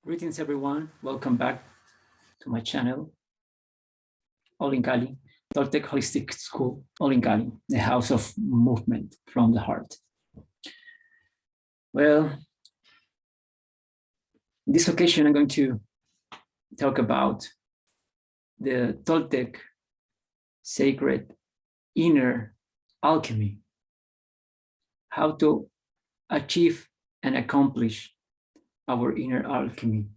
Greetings, everyone. Welcome back to my channel, All in Cali, Toltek Holistic School, All in Cali, the house of movement from the heart. Well, in this occasion, I'm going to talk about the Toltek sacred inner alchemy, how to achieve and accomplish our inner alchemy,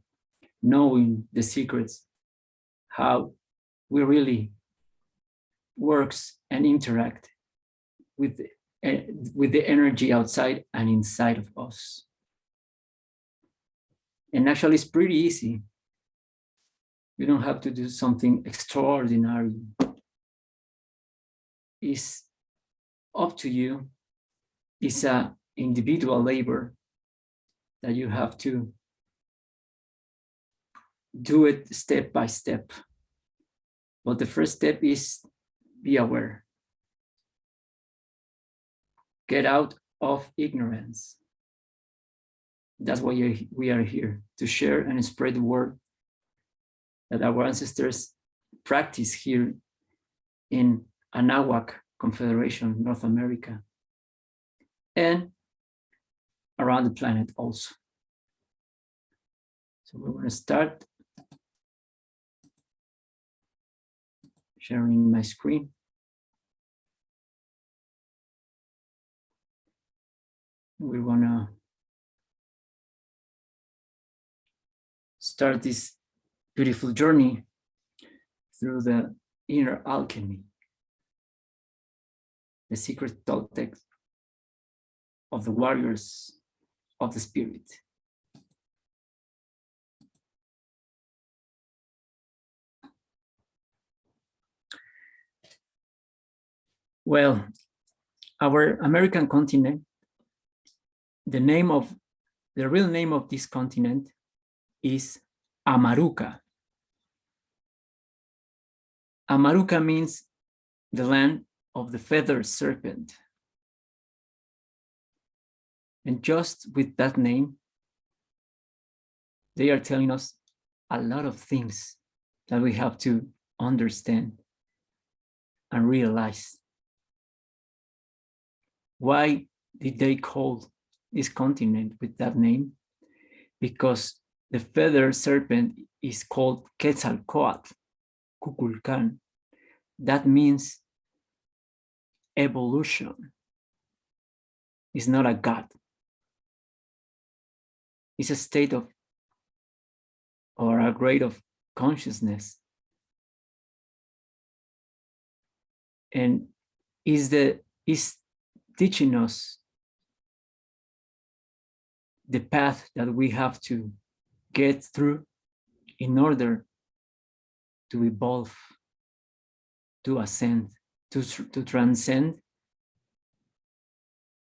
knowing the secrets, how we really works and interact with the energy outside and inside of us. And actually, it's pretty easy. You don't have to do something extraordinary. It's up to you. It's an individual labor that you have to do it step by step. But the first step is be aware. Get out of ignorance. That's why we are here, to share and spread the word that our ancestors practice here in Anahuac Confederation, North America, and around the planet also. So we're going to start sharing my screen. We're going to start this beautiful journey through the inner alchemy, the secret Toltek of the warriors of the spirit. Well, our American continent, the real name of this continent is Amaruka. Amaruka means the land of the feathered serpent. And just with that name, they are telling us a lot of things that we have to understand and realize. Why did they call this continent with that name? Because the feathered serpent is called Quetzalcoatl, Kukulkan. That means evolution. It's not a god. It's a state of, or a grade of consciousness. And is teaching us the path that we have to get through in order to evolve, to ascend, to transcend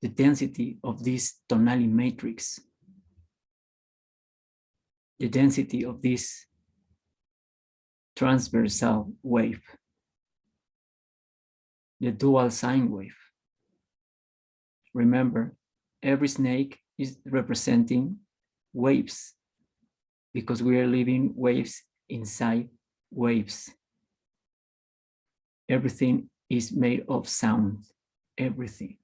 the density of this tonality matrix, the density of this transversal wave, the dual sine wave. Remember, every snake is representing waves because we are living waves inside waves. Everything is made of sound, everything.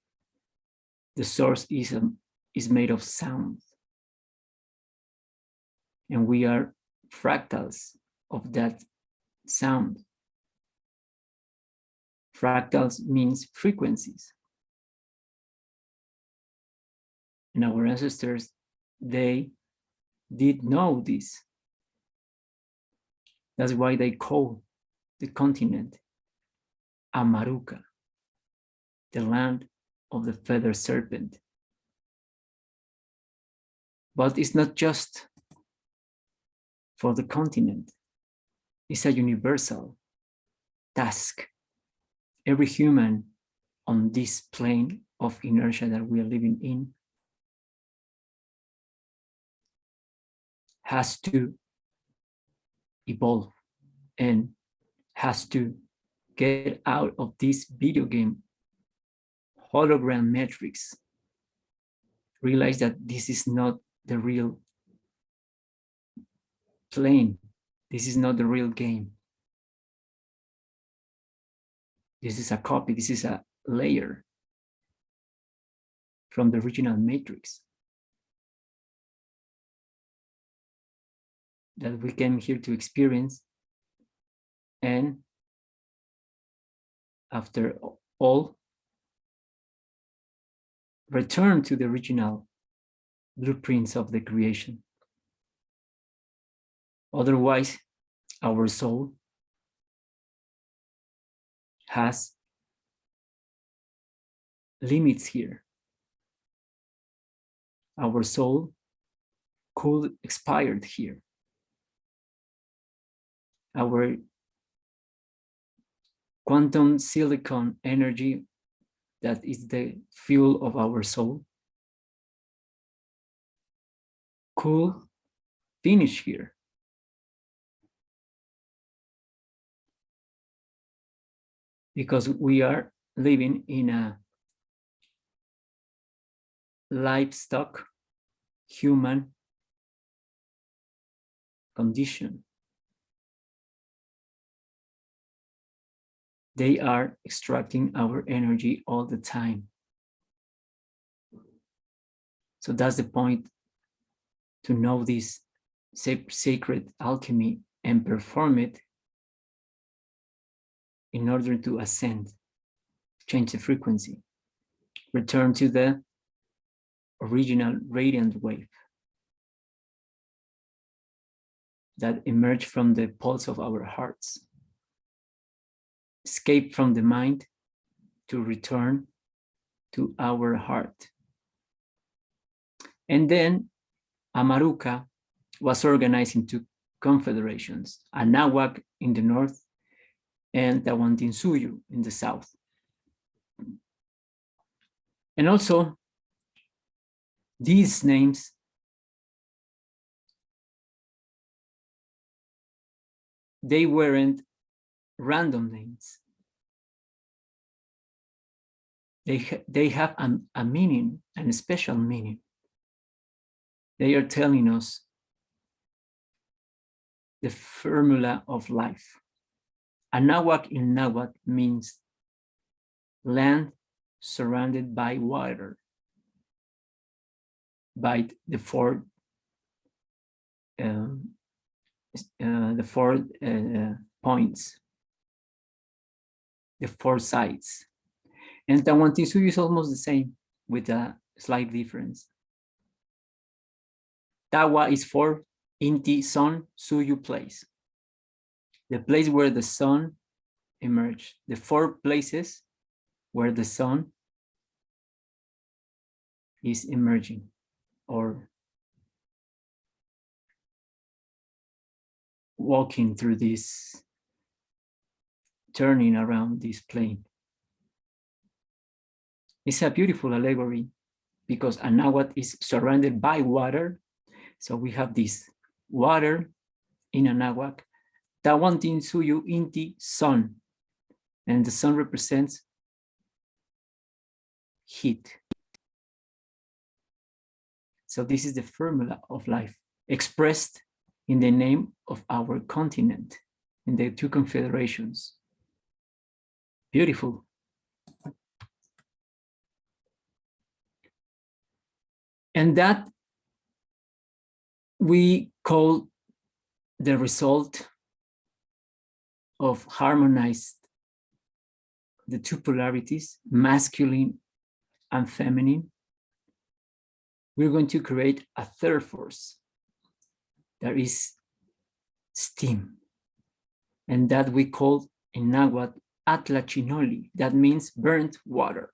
The source is made of sound. And we are fractals of that sound. Fractals means frequencies. And our ancestors, they did know this. That's why they call the continent Amaruka, the land of the feathered serpent. But it's not just for the continent. It's a universal task. Every human on this plane of inertia that we are living in has to evolve and has to get out of this video game hologram matrix. Realize that this is not the real plane. This is not the real game. This is a copy. This is a layer from the original matrix that we came here to experience. And after all, return to the original blueprints of the creation. Otherwise, our soul has limits here. Our soul could expire here. Our quantum silicon energy, that is the fuel of our soul, could finish here. Because we are living in a livestock human condition. They are extracting our energy all the time. So that's the point, to know this sacred alchemy and perform it in order to ascend, change the frequency, return to the original radiant wave that emerged from the pulse of our hearts. Escape from the mind to return to our heart. And then Amaruka was organized into confederations, Anahuac in the north and Tawantinsuyu in the south. And also, these names they weren't random names. They have a meaning, and a special meaning. They are telling us the formula of life. Anahuac in Nahuatl means land surrounded by water, by the four points, the four sides. And Tawantinsuyu is almost the same, with a slight difference. Tawa is for Inti, sun, Suyu, place. The place where the sun emerged. The four places where the sun is emerging, or walking through this, turning around this plane. It's a beautiful allegory because Anahuac is surrounded by water. So we have this water in Anahuac, Tawantinsuyu, Inti, sun. And the sun represents heat. So this is the formula of life expressed in the name of our continent, in the two confederations. Beautiful. And that we call the result of harmonized the two polarities, masculine and feminine. We're going to create a third force. There is steam, and that we call in Nahuatl Atlachinoli. That means burnt water.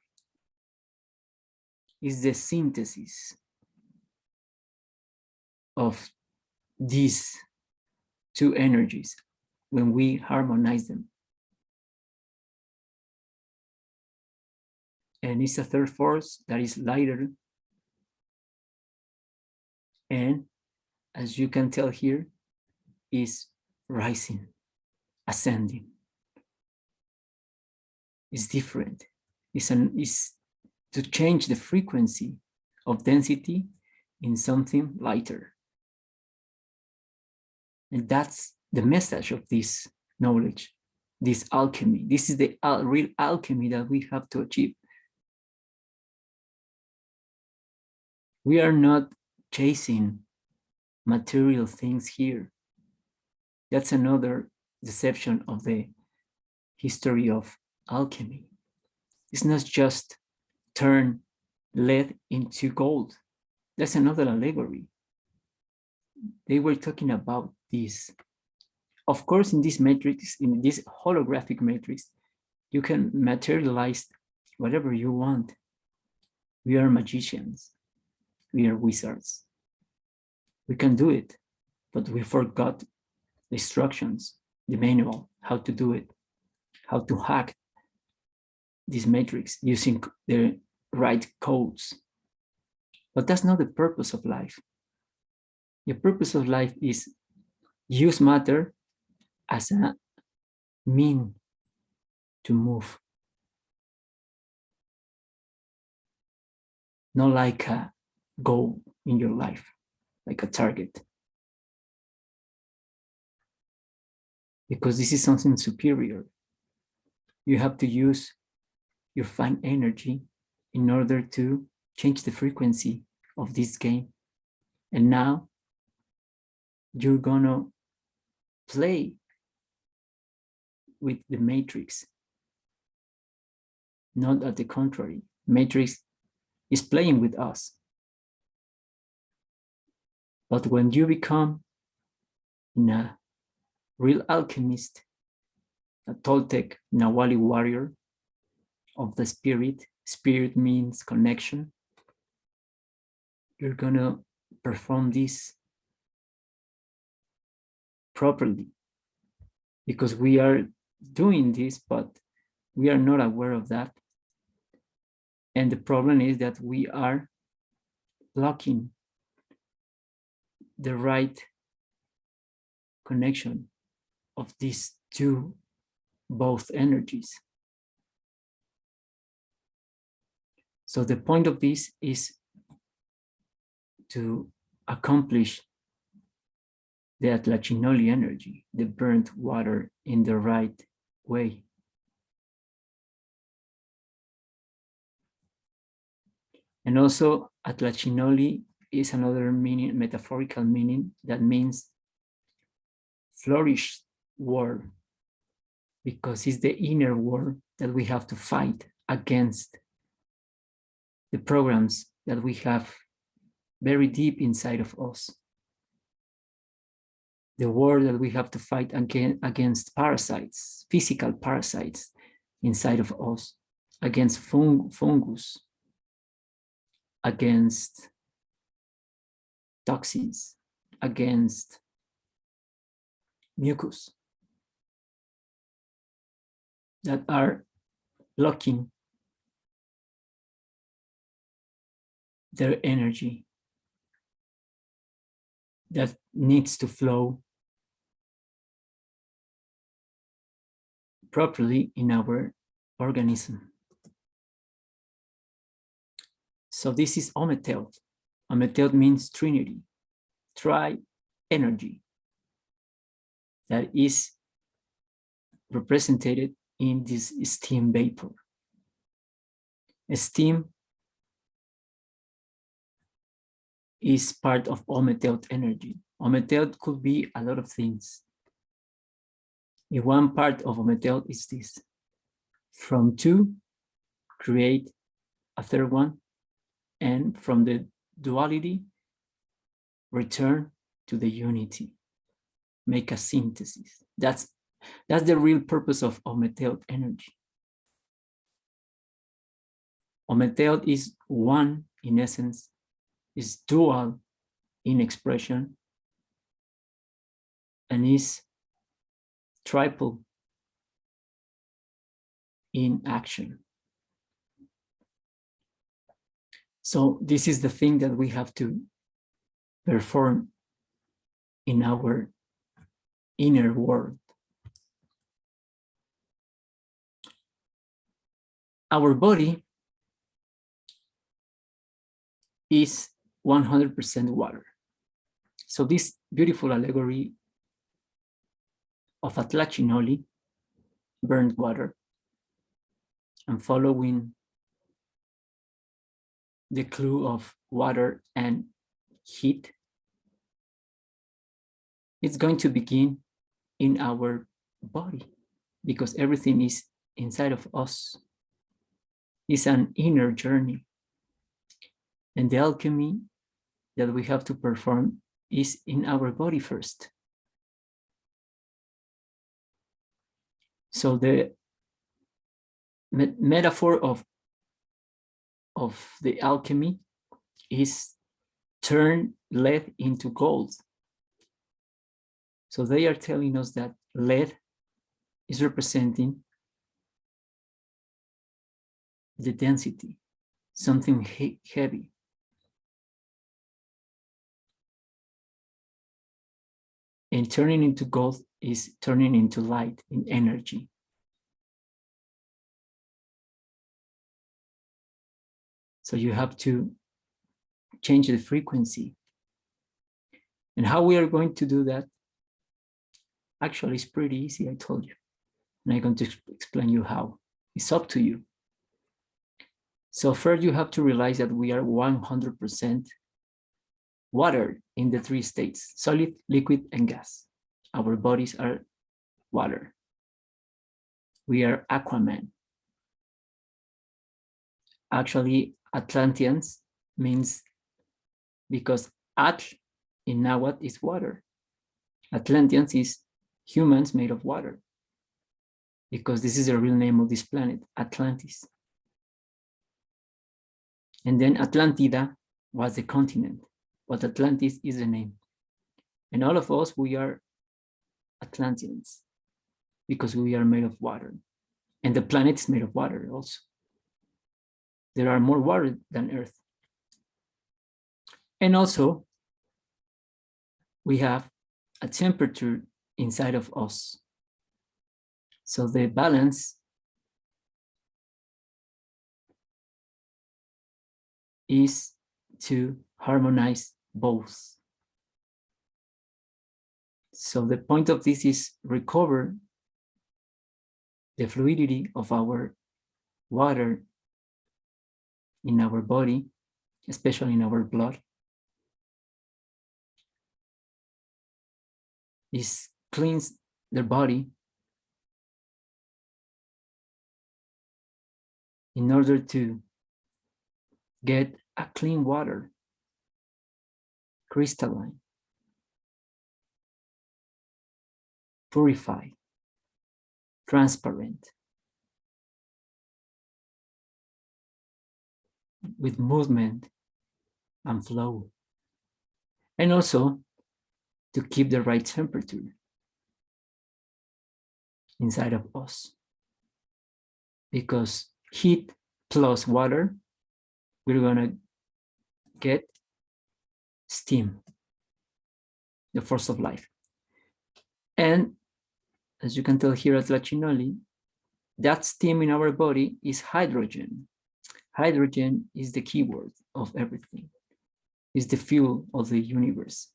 Is the synthesis of these two energies when we harmonize them. And it's a third force that is lighter. And as you can tell here, is rising, ascending. It's different. It's to change the frequency of density in something lighter. And that's the message of this knowledge, this alchemy. This is the real alchemy that we have to achieve. We are not chasing material things here. That's another deception of the history of alchemy. It's not just turn lead into gold. That's another allegory. They were talking about this. Of course, in this matrix, in this holographic matrix, you can materialize whatever you want. We are magicians. We are wizards. We can do it, but we forgot the instructions, the manual, how to do it, how to hack this matrix using the right codes. But that's not the purpose of life. The purpose of life is use matter as a mean to move, not like a goal in your life, like a target. Because this is something superior. You have to use your fine energy in order to change the frequency of this game. And now you're gonna play with the matrix, not at the contrary. Matrix is playing with us. But when you become a real alchemist, a Toltek Nawali warrior of the spirit, spirit means connection, you're gonna perform this properly, because we are doing this, but we are not aware of that. And the problem is that we are blocking the right connection of these two, both energies. So the point of this is to accomplish the Atlachinoli energy, the burnt water, in the right way. And also Atlachinoli is another meaning, metaphorical meaning, that means flourished world, because it's the inner world that we have to fight against the programs that we have very deep inside of us. The world that we have to fight against parasites, physical parasites inside of us, against fungus, against toxins, against mucus that are blocking their energy that needs to flow properly in our organism. So this is Ometeot. Ometeot means Trinity, tri-energy, that is represented in this steam vapor. Steam is part of Ometeot energy. Ometeot could be a lot of things. If one part of Ometeot is this: from two, create a third one, and from the duality, return to the unity, make a synthesis. That's the real purpose of Ometeot energy. Ometeot is one in essence, is dual in expression, and is triple in action. So this is the thing that we have to perform in our inner world. Our body is 100% water. So this beautiful allegory of Atlachinoli, burned water, and following the clue of water and heat, it's going to begin in our body because everything is inside of us. It's an inner journey. And the alchemy that we have to perform is in our body first. So the metaphor of the alchemy is turn lead into gold. So they are telling us that lead is representing the density, something heavy. And turning into gold is turning into light, in energy. So you have to change the frequency. And how we are going to do that? Actually, it's pretty easy, I told you. And I'm going to explain you how. It's up to you. So first you have to realize that we are 100% water in the three states, solid, liquid, and gas. Our bodies are water. We are Aquaman. Actually, Atlanteans means because Atl in Nahuatl is water. Atlanteans is humans made of water because this is the real name of this planet, Atlantis. And then Atlantida was the continent, but Atlantis is the name. And all of us, we are Atlanteans because we are made of water. And the planet is made of water also. There are more water than Earth. And also, we have a temperature inside of us. So the balance is to harmonize both. So the point of this is recover the fluidity of our water in our body, especially in our blood. Is cleanse their body in order to get a clean water, crystalline, purified, transparent, with movement and flow. And also to keep the right temperature inside of us. Because heat plus water, we're gonna get steam, the force of life. And as you can tell here at Lachinoli, that steam in our body is hydrogen. Hydrogen is the keyword of everything. It's the fuel of the universe.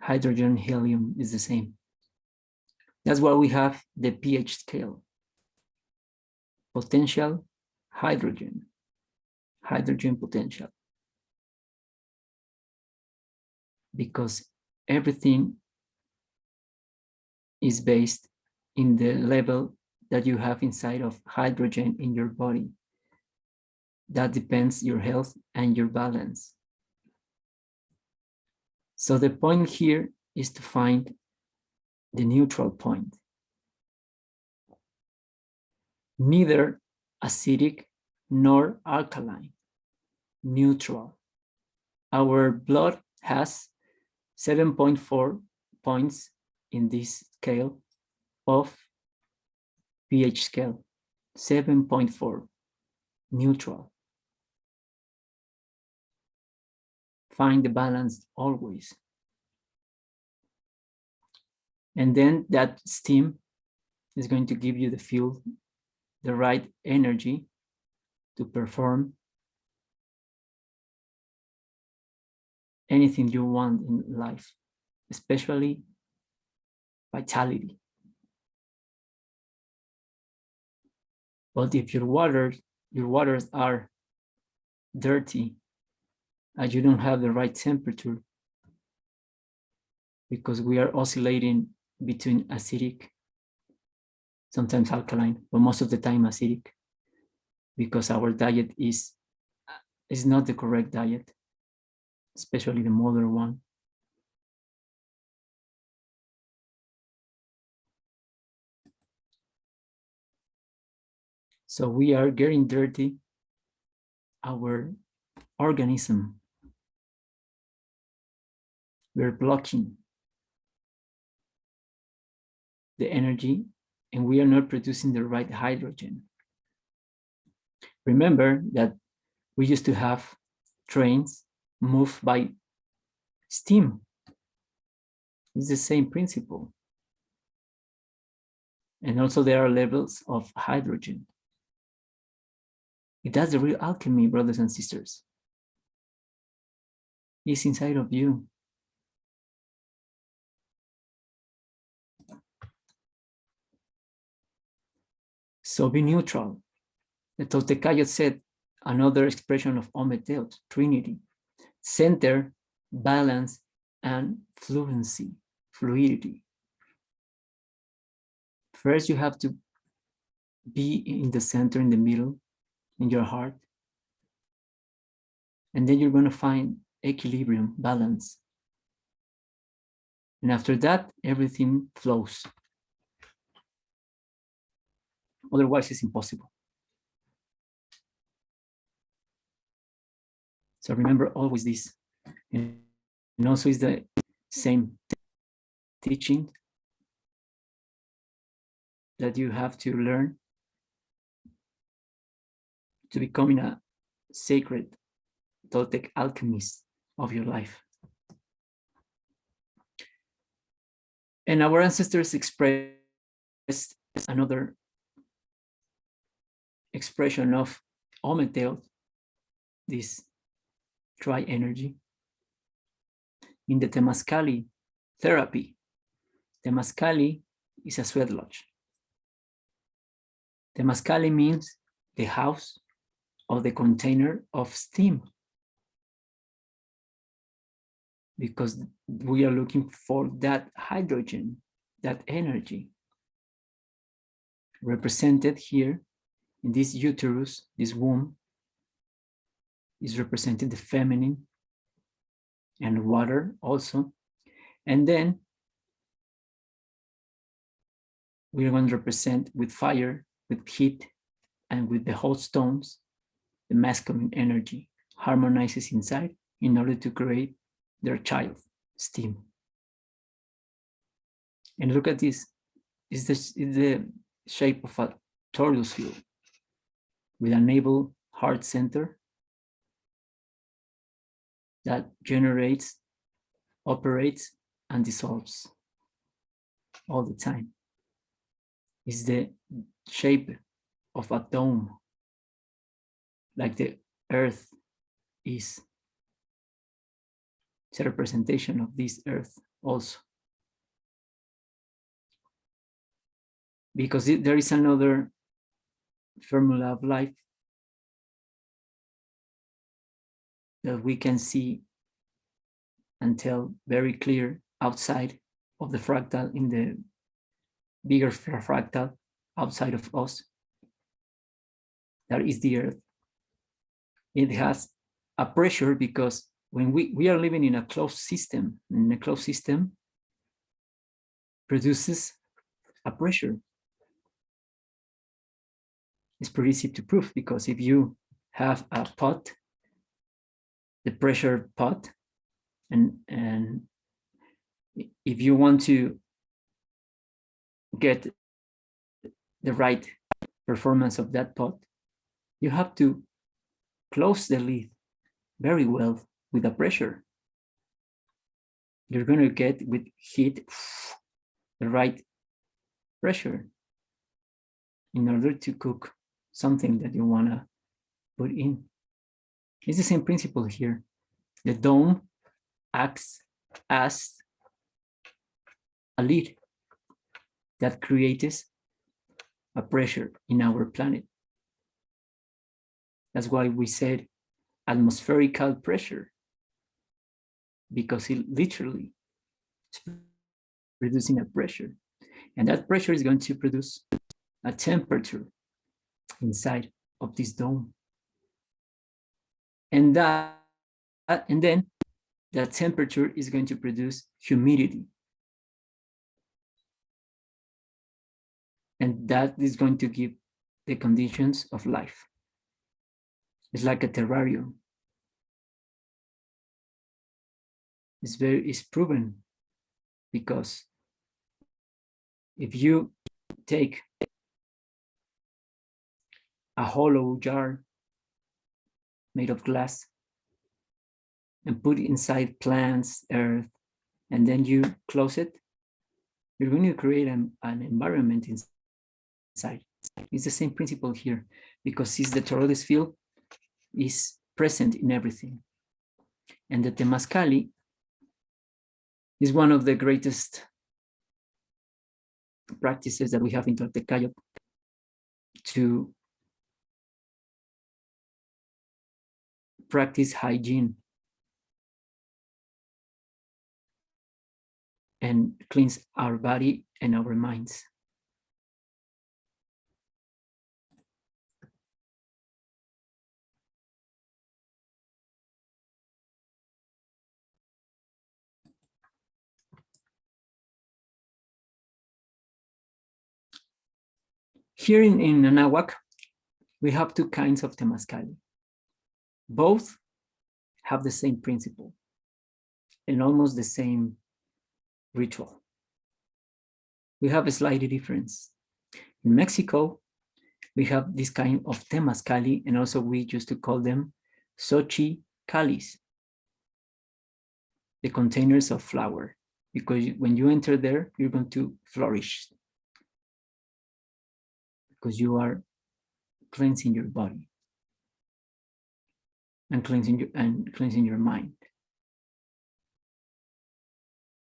Hydrogen, helium is the same. That's why we have the pH scale. Potential, hydrogen. Hydrogen potential. Because everything is based in the level that you have inside of hydrogen in your body. That depends your health and your balance. So the point here is to find the neutral point. Neither acidic nor alkaline, neutral. Our blood has 7.4 points in this scale of pH scale, 7.4, neutral. Find the balance always. And then that steam is going to give you the fuel, the right energy to perform anything you want in life, especially vitality. But if your waters are dirty and you don't have the right temperature, because we are oscillating between acidic, sometimes alkaline, but most of the time acidic, because our diet is not the correct diet, especially the modern one. So we are getting dirty our organism. We're blocking the energy and we are not producing the right hydrogen. Remember that we used to have trains moved by steam. It's the same principle. And also there are levels of hydrogen. That's the real alchemy, brothers and sisters. It's inside of you. So be neutral. The Toltek said, another expression of Ometeot, Trinity, center, balance, and fluidity. First, you have to be in the center, in the middle, in your heart. And then you're going to find equilibrium, balance. And after that, everything flows. Otherwise, it's impossible. So remember always this. And also it's the same teaching that you have to learn to becoming a sacred Toltek alchemist of your life. And our ancestors expressed another expression of Ometeot, this tri-energy, in the Mascali therapy. The Mascali is a sweat lodge. The Mascali means the house of the container of steam, because we are looking for that hydrogen, that energy, represented here in this uterus, this womb, is represented the feminine and water also. And then we're going to represent with fire, with heat, and with the hot stones, the masculine energy harmonizes inside in order to create their child, steam. And look at this. It's the shape of a torus field with a navel heart center that generates, operates, and dissolves all the time. It's the shape of a dome, like the earth is. It's a representation of this earth also. Because there is another formula of life that we can see and tell very clear outside of the fractal, in the bigger fractal outside of us. That is the earth. It has a pressure because when we are living in a closed system, and a closed system produces a pressure. It's pretty easy to prove, because if you have a pot, the pressure pot, and if you want to get the right performance of that pot, you have to close the lid very well with the pressure. You're going to get with heat the right pressure in order to cook something that you want to put in. It's the same principle here. The dome acts as a lid that creates a pressure in our planet. That's why we said atmospherical pressure, because it literally is producing a pressure. And that pressure is going to produce a temperature inside of this dome. And then that temperature is going to produce humidity. And that is going to give the conditions of life. It's like a terrarium. It's proven, because if you take a hollow jar made of glass and put it inside plants, earth, and then you close it, you're going to create an environment inside. It's the same principle here, because since the toroidal field is present in everything. And the Mascali is one of the greatest practices that we have in Toltek to practice hygiene and cleanse our body and our minds. Here in Anahuac, we have two kinds of Mascali. Both have the same principle and almost the same ritual. We have a slight difference. In Mexico, we have this kind of Mascali, and also we used to call them Xochicalis, the containers of flower, because when you enter there, you're going to flourish, because you are cleansing your body and cleansing your mind.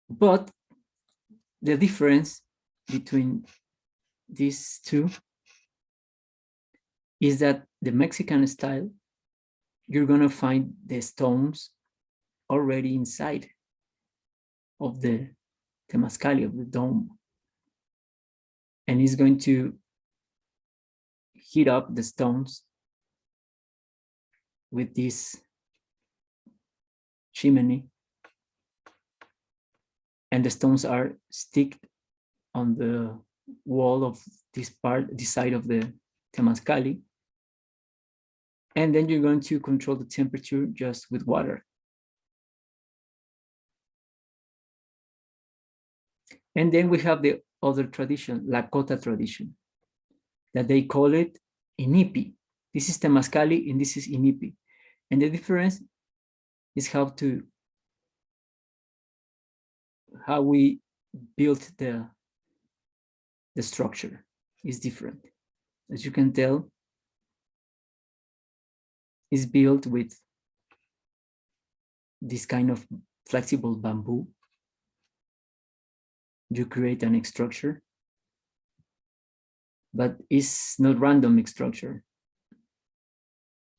But the difference between these two is that the Mexican style, you're going to find the stones already inside of the Mascali, of the dome, and it's going to heat up the stones with this chimney, and the stones are sticked on the wall of this side of the Mascali, and then you're going to control the temperature just with water. And then we have the other tradition, Lakota tradition, that they call it Inipi. This is Mascali and this is Inipi. And the difference is how we built the structure is different. As you can tell, it's built with this kind of flexible bamboo. You create an structure, but it's not random structure.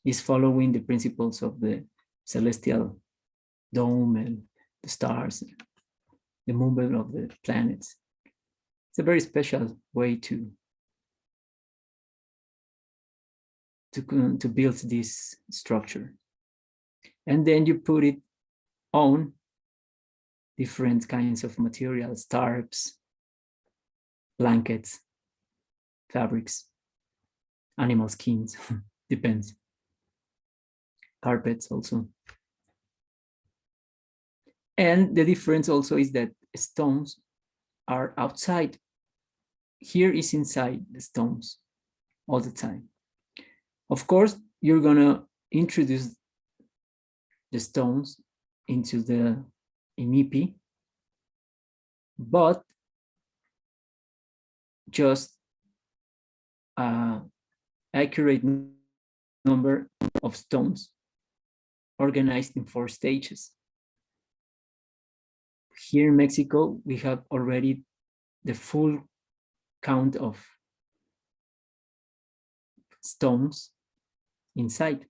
It's following the principles of the celestial dome and the stars, the movement of the planets. It's a very special way to build this structure. And then you put it on different kinds of materials, tarps, blankets, fabrics, animal skins, depends. Carpets also. And the difference also is that stones are outside. Here is inside the stones all the time. Of course, you're gonna introduce the stones into the Inipi, but just an accurate number of stones organized in 4 stages. Here in Mexico, we have already the full count of stones inside.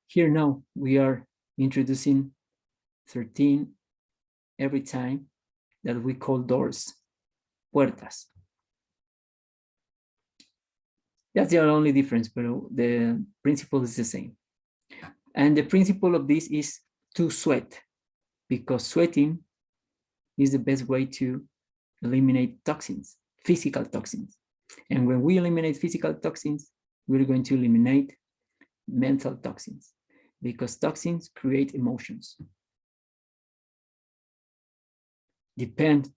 Here now, we are introducing 13 every time that we call doors, puertas. That's the only difference, but the principle is the same. And the principle of this is to sweat, because sweating is the best way to eliminate toxins, physical toxins. And when we eliminate physical toxins, we're going to eliminate mental toxins, because toxins create emotions. Depending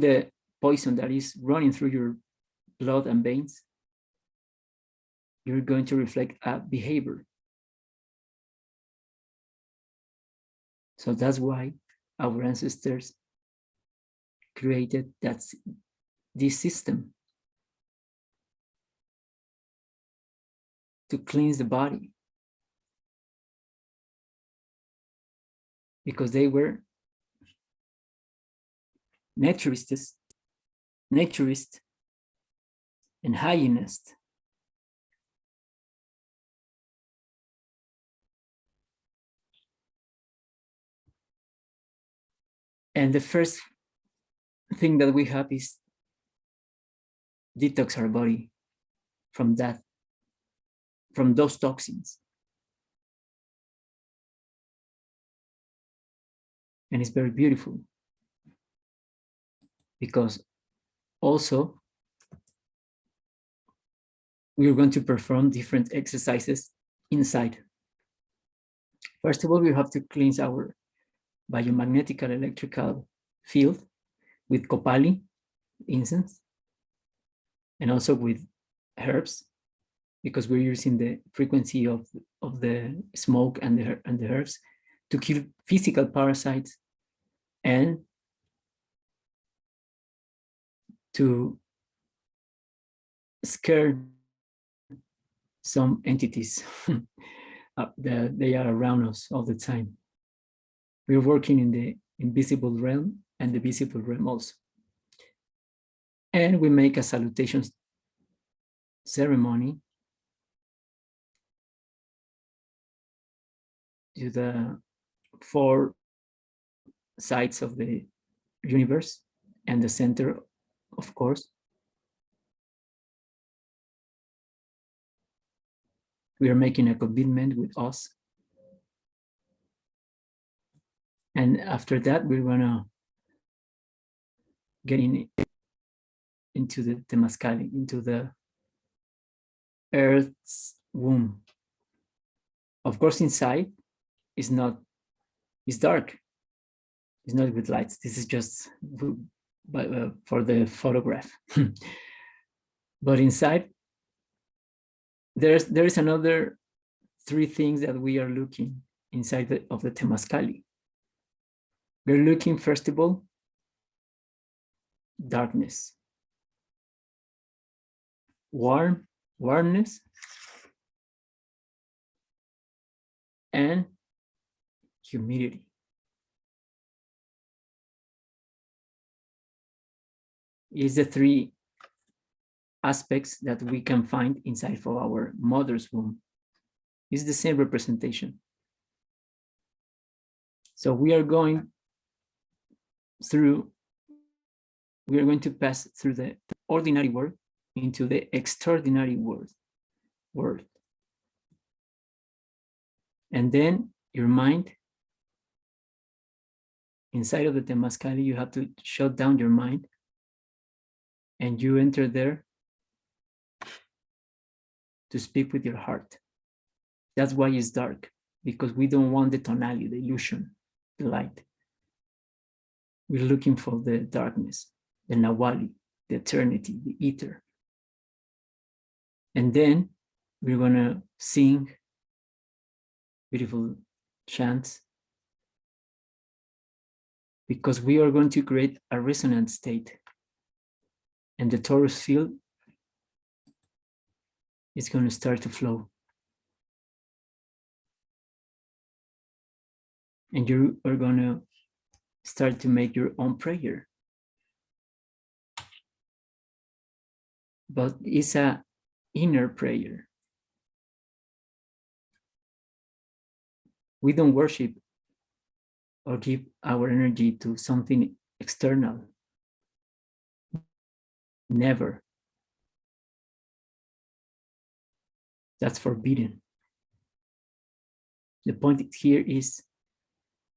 the poison that is running through your blood and veins, you're going to reflect a behavior. So that's why our ancestors created this system to cleanse the body, because they were naturists and hygienists. And the first thing that we have is detox our body from those toxins. And it's very beautiful, because also we are going to perform different exercises inside. First of all, we have to cleanse our biomagnetical electrical field with copali, incense, and also with herbs, because we're using the frequency of the smoke and the herbs to kill physical parasites and to scare some entities that they are around us all the time. We're working in the invisible realm and the visible realm also. And we make a salutation ceremony to the 4 sides of the universe and the center, of course. We are making a commitment with us. And after that, we're gonna get into the Mascali, into the Earth's womb. Of course, inside is dark. It's not with lights. This is just for the photograph. But inside, there is another 3 things that we are looking inside of the Temascali. We're looking, first of all, darkness, warmness, and humidity. Is the 3 aspects that we can find inside of our mother's womb. It's the same representation. So we are going to pass through the ordinary world into the extraordinary world. And then your mind, inside of the Temascali, you have to shut down your mind, and you enter there to speak with your heart. That's why it's dark, because we don't want the tonality, the illusion, the light. We're looking for the darkness, the Nawali, the eternity, the ether. And then we're gonna sing beautiful chants, because we are going to create a resonant state. And the torus field is going to start to flow. And you are going to start to make your own prayer. But it's an inner prayer. We don't worship or give our energy to something external. Never. That's forbidden. The point here is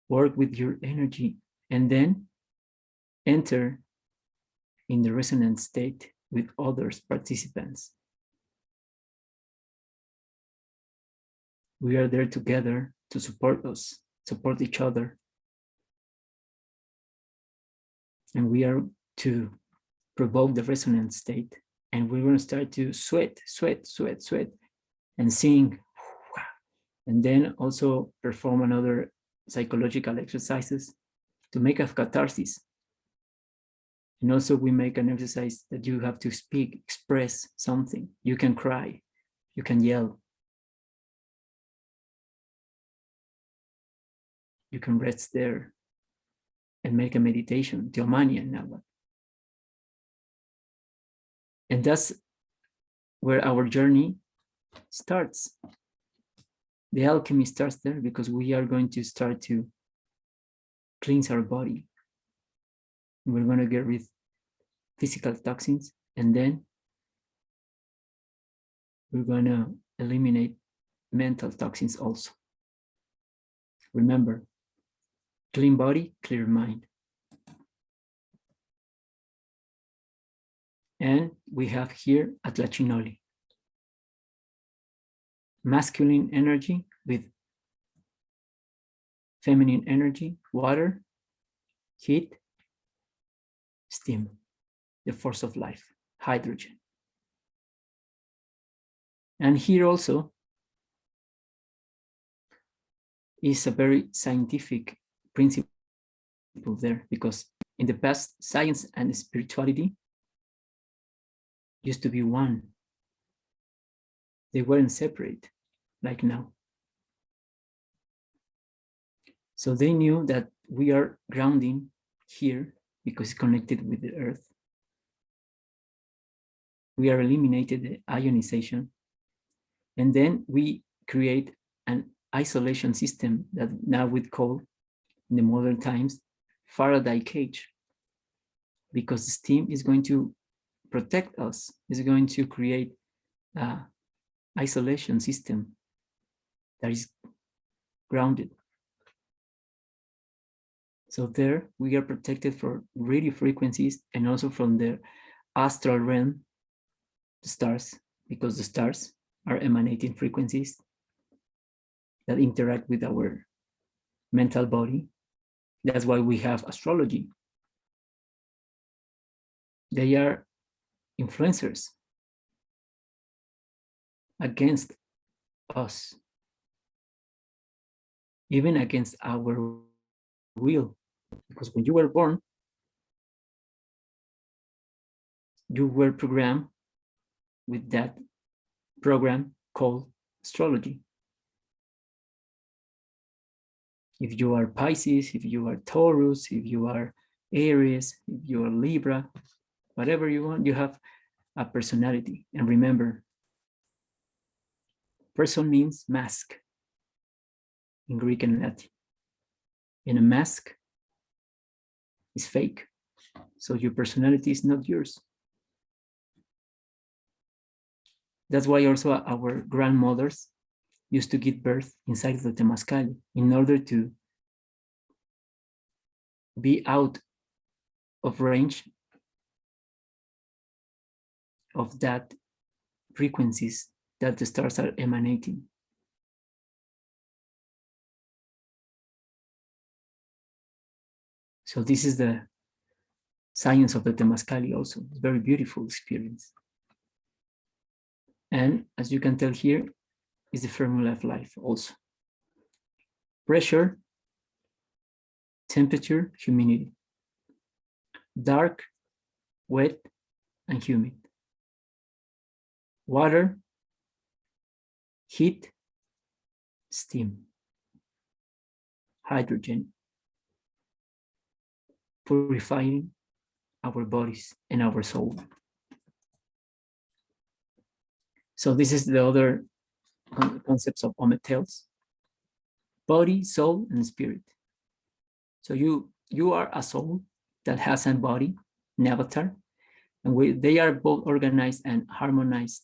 work with your energy and then enter in the resonant state with others participants. We are there together to support us, support each other. And we are to provoke the resonant state. And we're going to start to sweat, and sing. And then also perform another psychological exercises to make a catharsis. And also we make an exercise that you have to speak, express something. You can cry, you can yell. You can rest there and make a meditation, Teomania in Nahuatl. And that's where our journey starts. The alchemy starts there because we are going to start to cleanse our body. We're going to get rid of physical toxins, and then we're going to eliminate mental toxins also. Remember, clean body, clear mind. And we have here Atlachinoli. Masculine energy with feminine energy, water, heat, steam, the force of life, hydrogen. And here also is a very scientific principle there, because in the past, science and spirituality used to be one. They weren't separate like now. So they knew that we are grounding here because it's connected with the earth. We are eliminated the ionization, and then we create an isolation system that now we call in the modern times Faraday Cage, because the steam is going to protect us, is going to create an isolation system that is grounded. So there we are protected from radio frequencies and also from the astral realm, the stars, because the stars are emanating frequencies that interact with our mental body. That's why we have astrology. They are influencers against us, even against our will, because when you were born, you were programmed with that program called astrology. If you are Pisces, if you are Taurus, if you are Aries, if you are Libra, whatever you want, you have a personality. And remember, person means mask in Greek and Latin. And a mask is fake. So your personality is not yours. That's why also our grandmothers used to give birth inside of the Mascali in order to be out of range of that frequencies that the stars are emanating. So this is the science of the Temascali also. It's a very beautiful experience. And as you can tell here, is the formula of life also. Pressure, temperature, humidity. Dark, wet, and humid. Water, heat, steam. Hydrogen, purifying our bodies and our soul. So this is the other concepts of ometels. body, soul, and spirit. So you are a soul that has a body, an avatar, and they are both organized and harmonized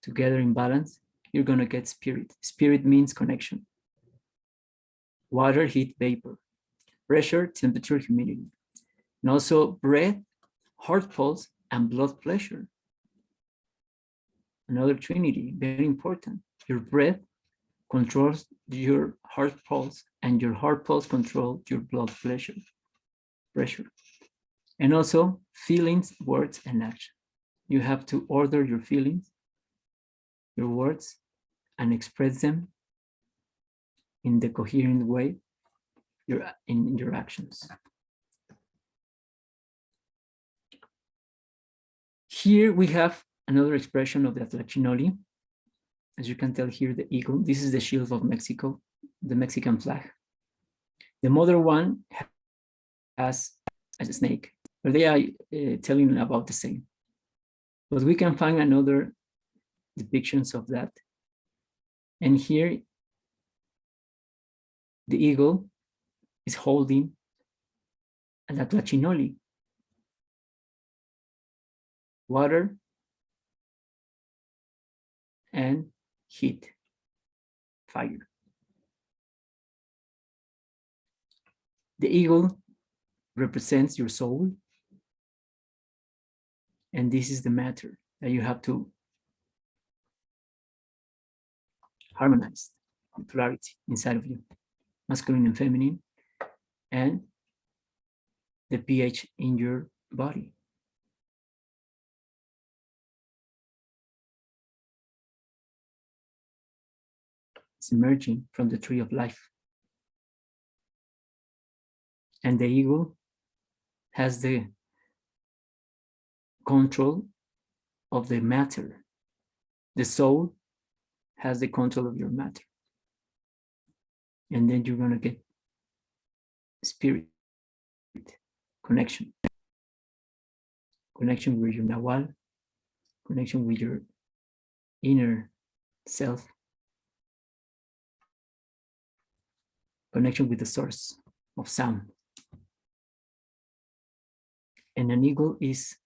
together in balance. You're going to get spirit. Spirit means connection. Water, heat, vapor. Pressure, temperature, humidity. And also breath, heart pulse, and blood pressure. Another trinity, very important. Your breath controls your heart pulse, and your heart pulse controls your blood pressure. And also feelings, words, and action. You have to order your feelings, your words, and express them in the coherent way in your actions. Here we have another expression of the Atlachinoli. As you can tell here, the eagle. This is the shield of Mexico, the Mexican flag. The mother one has a snake, but they are telling about the same. But we can find another depictions of that. And here, the eagle is holding an Atlachinoli, water and heat, fire. The eagle represents your soul, and this is the matter that you have to harmonize, the polarity inside of you, masculine and feminine, and the pH in your body. It's emerging from the tree of life. And the eagle has the control of the matter. The soul has the control of your matter. And then you're going to get spirit, connection. Connection with your Nahual, connection with your inner self, connection with the source of sound. And an eagle is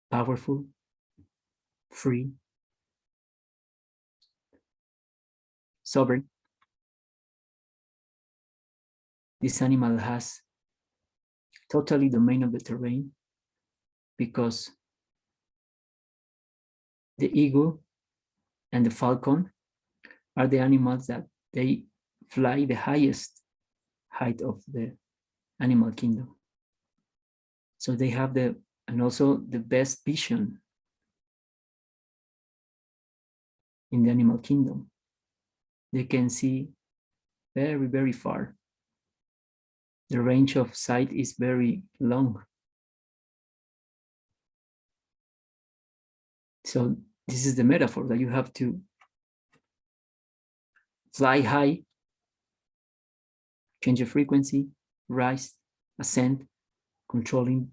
powerful, free, sovereign. This animal has totally domain of the terrain because the eagle and the falcon are the animals that they fly the highest height of the animal kingdom. So they have and also the best vision in the animal kingdom. They can see very, very far. The range of sight is very long. So this is the metaphor that you have to fly high, change the frequency, rise, ascend, controlling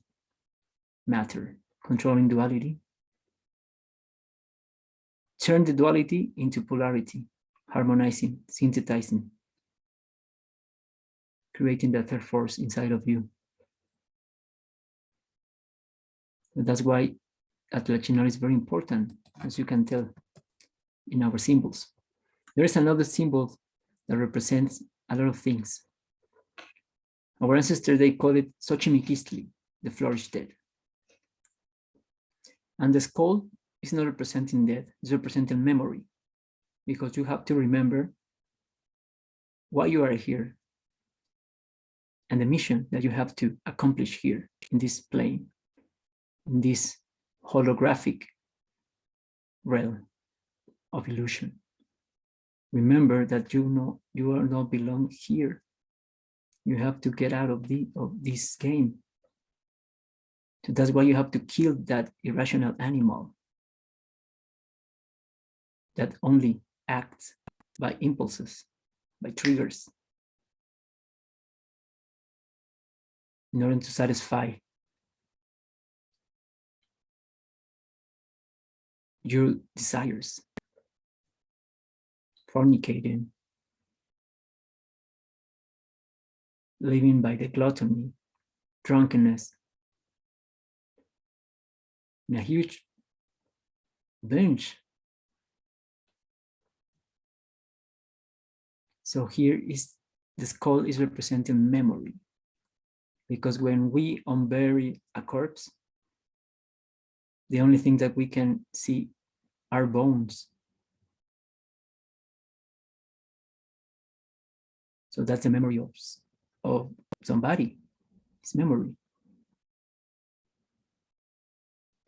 matter, controlling duality. Turn the duality into polarity, harmonizing, synthesizing, creating that third force inside of you. And that's why Atlachinol is very important, as you can tell in our symbols. There is another symbol that represents a lot of things. Our ancestors, they call it Xochimilquistli, the flourished dead. And the skull is not representing death, it's representing memory, because you have to remember why you are here and the mission that you have to accomplish here in this plane, in this holographic realm of illusion. Remember that you are not belong here. You have to get out of this game. So that's why you have to kill that irrational animal that only acts by impulses, by triggers, in order to satisfy your desires fornicating, living by the gluttony, drunkenness, in a huge binge. So here is the skull is representing memory, because when we unbury a corpse, the only thing that we can see are bones. So that's the memory of somebody, it's memory.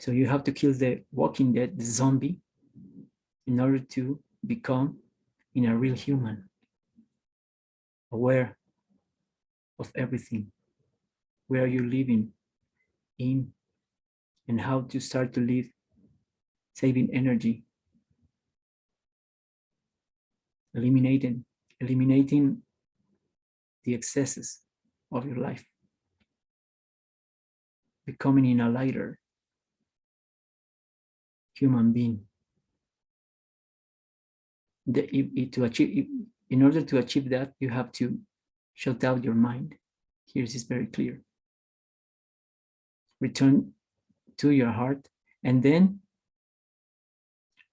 So you have to kill the walking dead, the zombie, in order to become in a real human, aware of everything. Where are you living in, and how to start to live, saving energy, eliminating the excesses of your life, becoming in a lighter human being. In order to achieve that, you have to shut out your mind. Here is very clear. Return to your heart, and then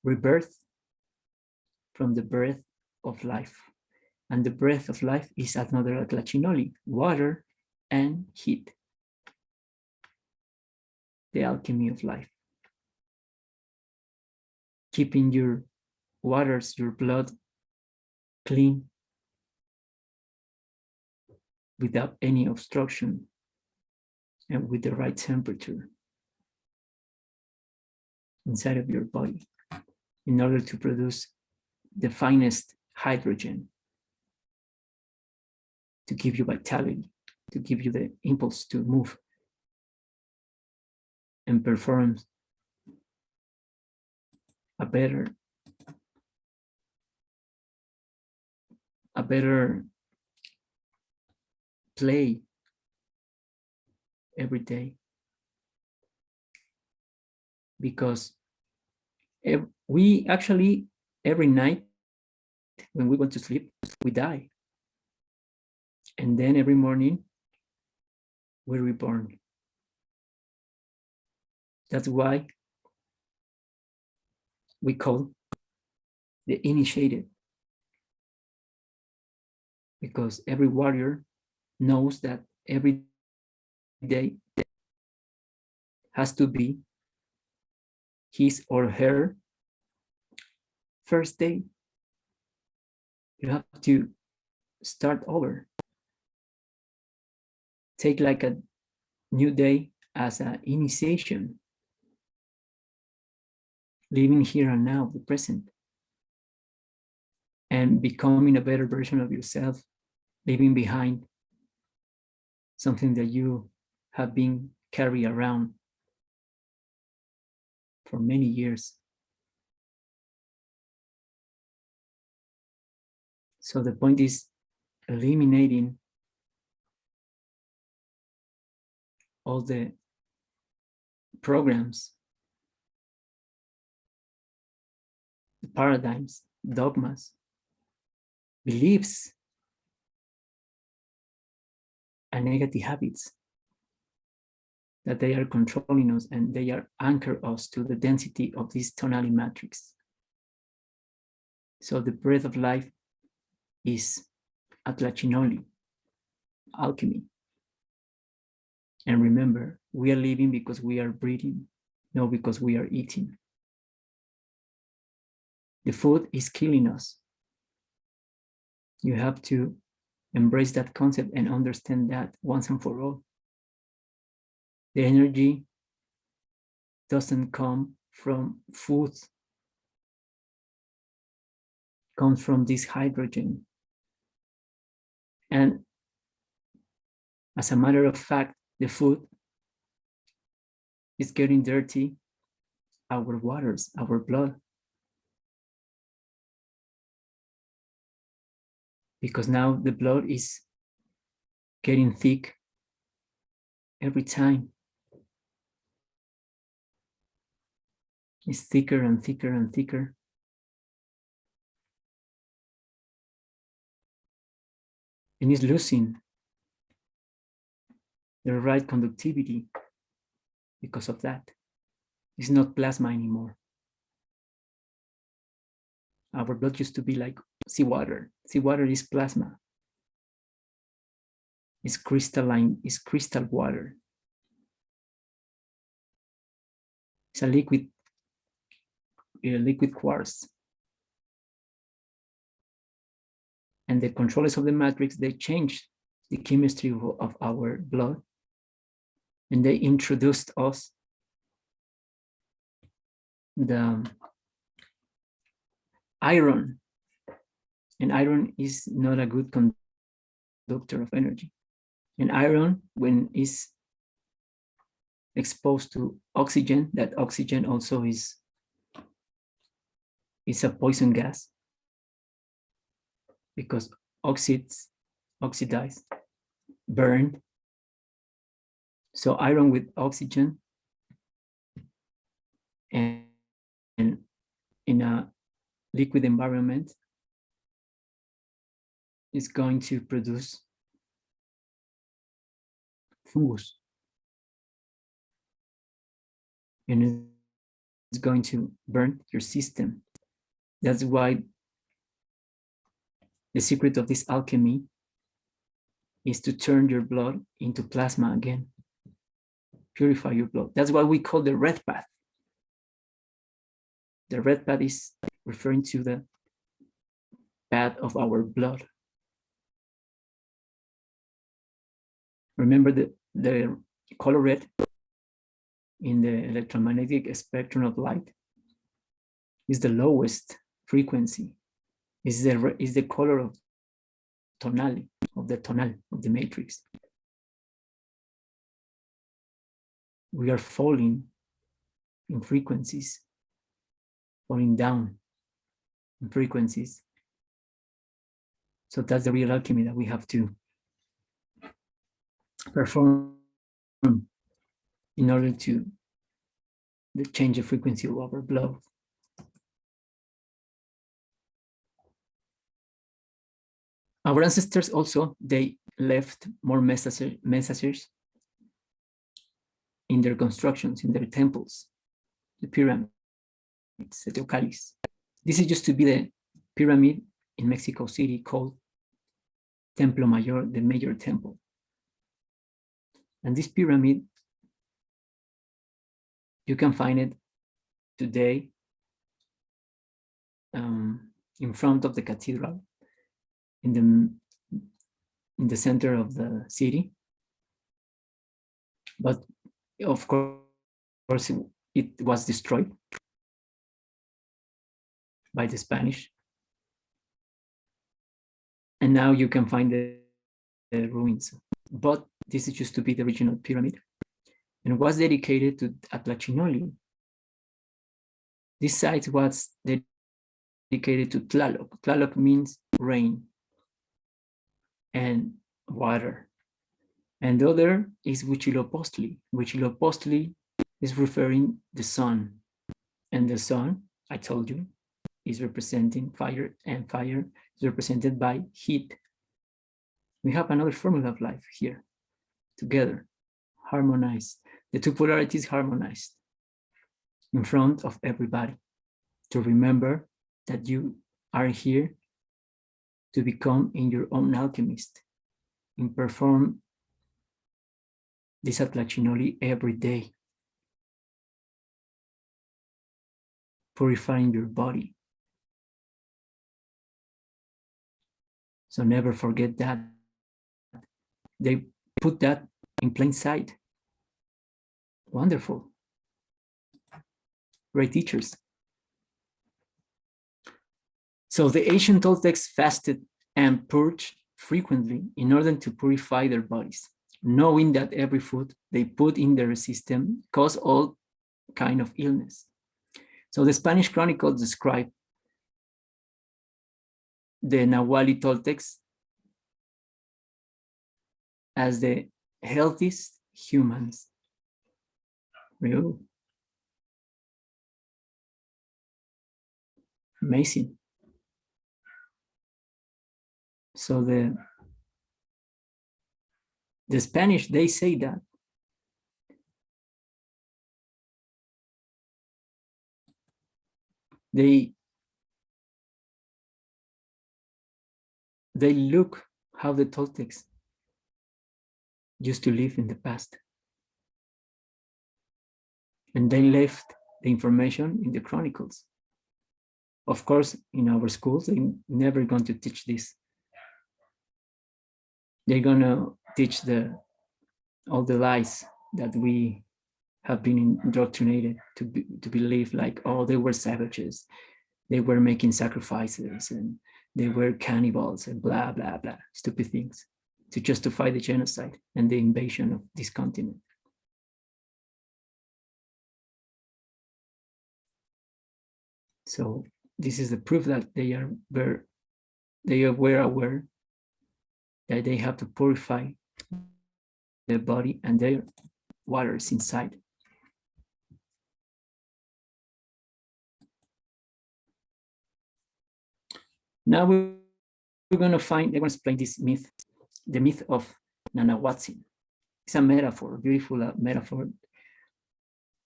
rebirth from the breath of life. And the breath of life is another Alclacinoli, water and heat. The alchemy of life. Keeping your waters, your blood clean, without any obstruction, and with the right temperature inside of your body, in order to produce the finest hydrogen, to give you vitality, to give you the impulse to move and perform a better play every day. Because we actually, every night when we want to sleep, we die. And then every morning, we're reborn. That's why we call the initiated. Because every warrior knows that every day has to be his or her first day. You have to start over. Take like a new day as an initiation. Living here and now, the present. And becoming a better version of yourself, leaving behind something that you have been carrying around for many years. So the point is eliminating all the programs, the paradigms, dogmas, beliefs, and negative habits that they are controlling us, and they are anchor us to the density of this tonality matrix. So the breath of life is Atlacinoli, alchemy. And remember, we are living because we are breathing, not because we are eating. The food is killing us. You have to embrace that concept and understand that once and for all. The energy doesn't come from food, it comes from this hydrogen. And as a matter of fact, the food is getting dirty our waters, our blood. Because now the blood is getting thick every time. It's thicker and thicker and thicker. and is losing the right conductivity because of that. It's not plasma anymore. Our blood used to be like seawater. Seawater is plasma. It's crystalline, it's crystal water. It's a liquid quartz. And the controllers of the matrix, they changed the chemistry of our blood, and they introduced us the iron. And iron is not a good conductor of energy. And iron, when it's exposed to oxygen, that oxygen also is a poison gas, because oxidized, burned. So iron with oxygen and in a liquid environment is going to produce fungus. And it's going to burn your system. That's why the secret of this alchemy is to turn your blood into plasma again. Purify your blood. That's what we call the red path. The red path is referring to the path of our blood. Remember the color red in the electromagnetic spectrum of light is the lowest frequency. Is the color of tonality of the matrix. We are falling in frequencies, falling down in frequencies. So that's the real alchemy that we have to perform in order to change the frequency of our blood. Our ancestors also, they left more messages in their constructions, in their temples, the pyramids, the teocallis. This used to be the pyramid in Mexico City called Templo Mayor, the major temple. And this pyramid, you can find it today in front of the cathedral, in the center of the city. But of course, it was destroyed by the Spanish. And now you can find the ruins. But this used to be the original pyramid and was dedicated to Atlachinoli. This site was dedicated to Tlaloc. Tlaloc means rain and water. And the other is Huitzilopochtli. Huitzilopochtli is referring the sun. And the sun, I told you, is representing fire, and fire is represented by heat. We have another formula of life here, together, harmonized. The two polarities harmonized in front of everybody, to remember that you are here to become in your own alchemist and perform this Atlachinoli every day, purifying your body. So never forget that. They put that in plain sight. Wonderful. Great teachers. So the ancient Toltecs fasted and purged frequently in order to purify their bodies, knowing that every food they put in their system caused all kind of illness. So the Spanish Chronicles describe the Nahuali Toltecs as the healthiest humans. Real. Amazing. So the The Spanish, they say that. They look how the Toltecs used to live in the past. And they left the information in the Chronicles. Of course, in our schools, they're never going to teach this. They're gonna teach all the lies that we have been indoctrinated to believe, like, oh, they were savages, they were making sacrifices, and they were cannibals, and blah, blah, blah, stupid things to justify the genocide and the invasion of this continent. So this is the proof that they were aware that they have to purify their body and their waters inside. Now we're going to explain this myth, the myth of Nanawatsin. It's a metaphor, a beautiful metaphor,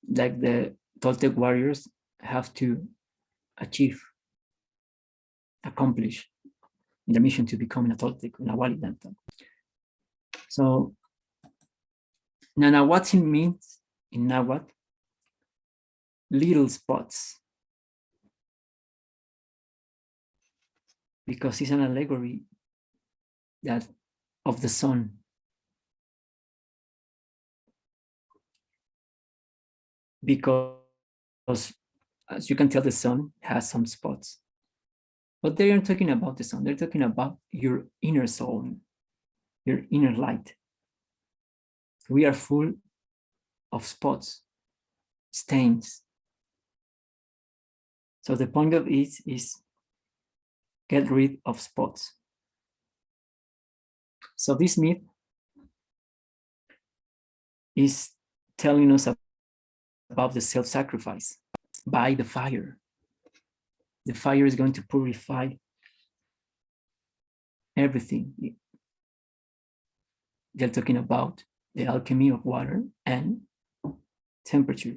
like the Toltec warriors have to accomplish their mission to becoming a Toltec, Nawali Danta. So Nanawatsin means in Nahuatl little spots, because it's an allegory that of the sun. Because as you can tell, the sun has some spots, but they aren't talking about the sun. They're talking about your inner soul, your inner light. We are full of spots, stains. So the point of it is get rid of spots. So this myth is telling us about the self-sacrifice by the fire. The fire is going to purify everything. They're talking about the alchemy of water and temperature.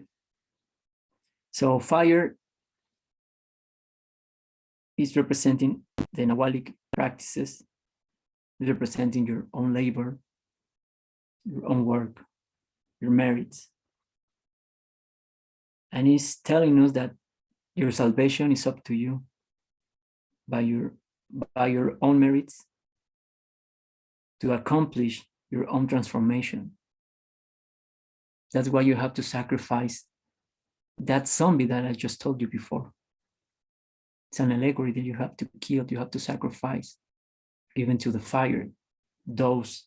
So fire is representing the Nahualic practices, representing your own labor, your own work, your merits. And it's telling us that your salvation is up to you by your own merits to accomplish your own transformation. That's why you have to sacrifice that zombie that I just told you before. It's an allegory that you have to kill, you have to sacrifice, even to the fire, those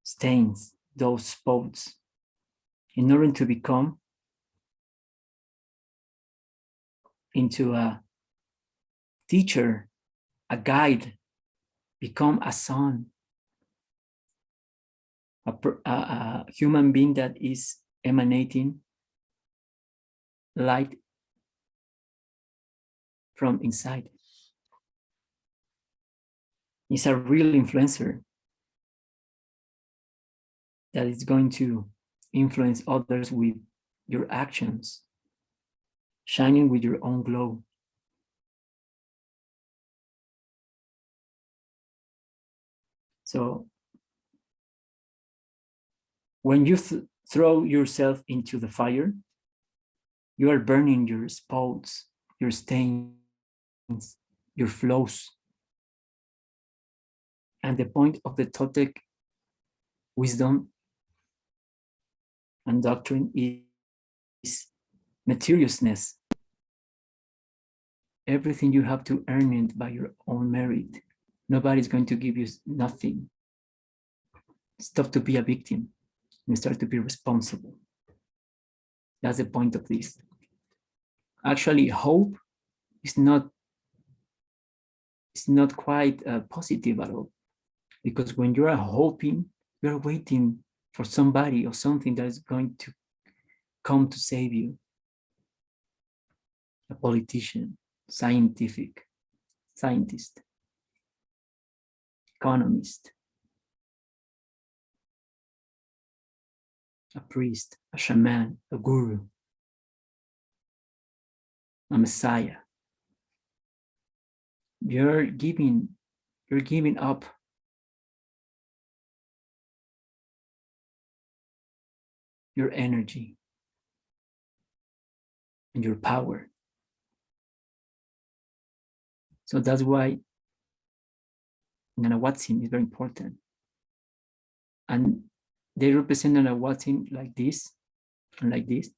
stains, those spots, in order to become into a teacher, a guide, become a son, a human being that is emanating light from inside. It's a real influencer that is going to influence others with your actions, shining with your own glow. So when you throw yourself into the fire, you are burning your spots, your stains, your flaws. And the point of the Toltec wisdom and doctrine is materialness. Everything you have to earn it by your own merit. Nobody's going to give you nothing. Stop to be a victim and start to be responsible. That's the point of this. Actually, hope is not quite positive at all, because when you are hoping, you're waiting for somebody or something that is going to come to save you. A politician, scientist, economist. a priest, a shaman, a guru, a messiah. You're giving up your energy and your power. So that's why Nanawatsim is very important. And they represent Nanawatsim like this and like this.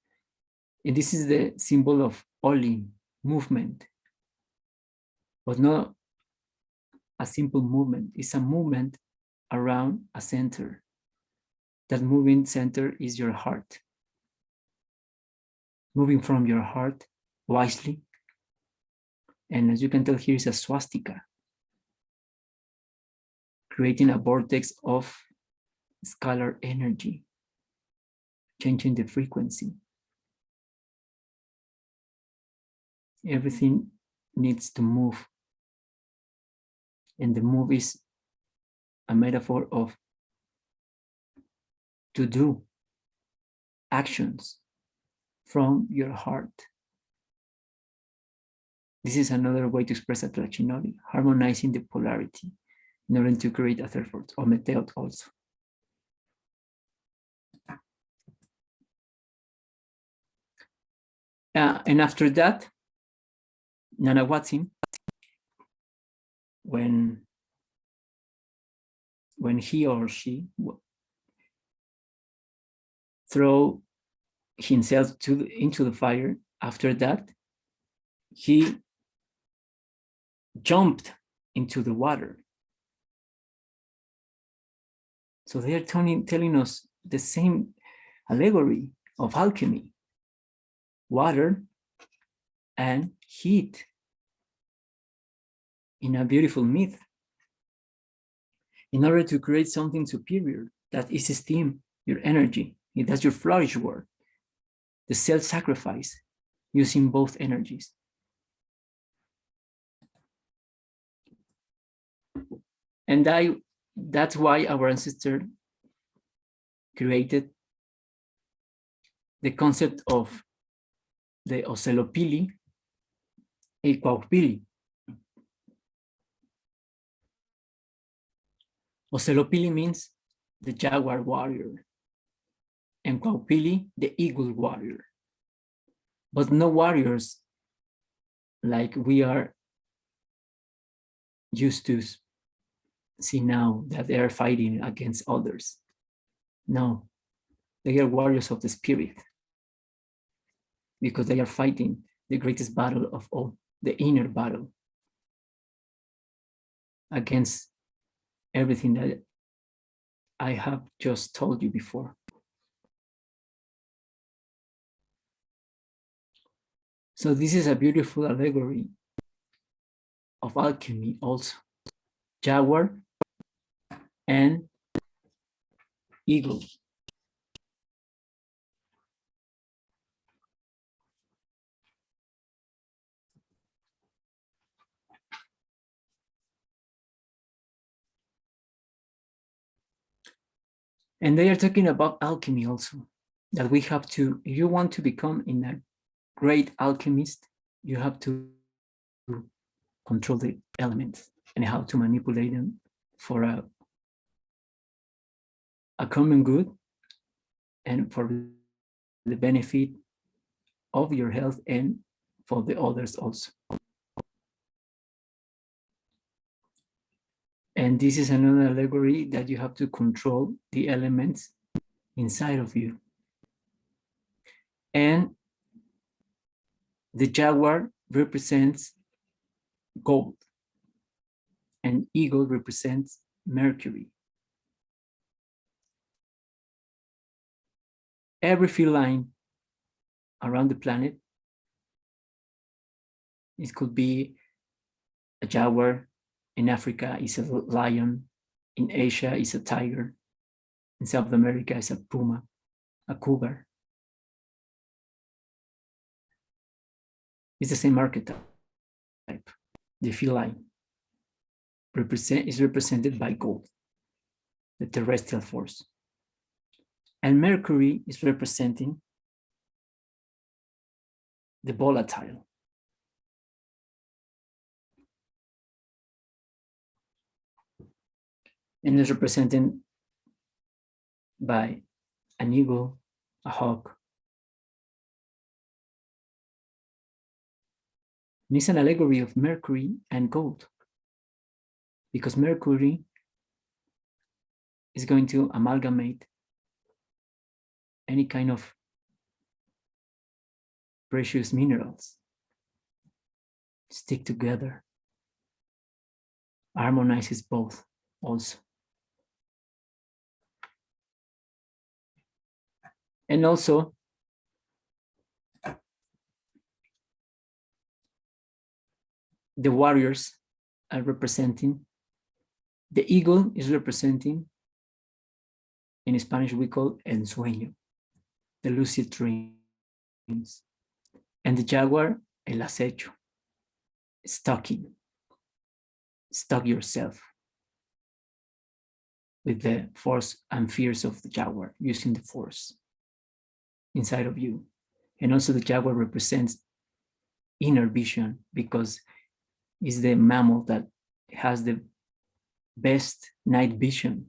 And this is the symbol of Oli, movement, but not a simple movement. It's a movement around a center. That moving center is your heart. Moving from your heart wisely. And as you can tell, here is a swastika, creating a vortex of scalar energy, changing the frequency. Everything needs to move. And the move is a metaphor of to do actions from your heart. This is another way to express attractionology, harmonizing the polarity in order to create a third force, or meteot also. And after that, Nanawatsim, when he or she throw himself into the fire, after that, he jumped into the water. So they are telling us the same allegory of alchemy, water and heat in a beautiful myth, in order to create something superior that is esteem, your energy. That's your flourish word, the self-sacrifice, using both energies. And that's why our ancestor created the concept of the Ocelopili and Quaupili. Ocelopili means the jaguar warrior, and Quaupili, the eagle warrior. But no warriors like we are used to see now, that they are fighting against others. No, they are warriors of the spirit, because they are fighting the greatest battle of all, the inner battle, against everything that I have just told you before. So this is a beautiful allegory of alchemy also. Jaguar and eagle. And they are talking about alchemy also, that we have to, if you want to become a great alchemist, you have to control the elements and how to manipulate them for a common good and for the benefit of your health and for the others also. And this is another allegory, that you have to control the elements inside of you. And the jaguar represents gold, and eagle represents Mercury. Every feline around the planet, it could be a jaguar. In Africa, it's a lion. In Asia, it's a tiger. In South America, it's a puma, a cougar. It's the same archetype. The feline is represented by gold, the terrestrial force. And Mercury is representing the volatile. And is represented by an eagle, a hawk. And it's an allegory of Mercury and gold, because Mercury is going to amalgamate any kind of precious minerals, stick together, harmonizes both also. And also, the warriors are representing, the eagle is representing, in Spanish we call el sueño, the lucid dreams. And the jaguar, el acecho, stalking, stalk yourself with the force and fears of the jaguar, using the force inside of you. And also the jaguar represents inner vision, because it's the mammal that has the best night vision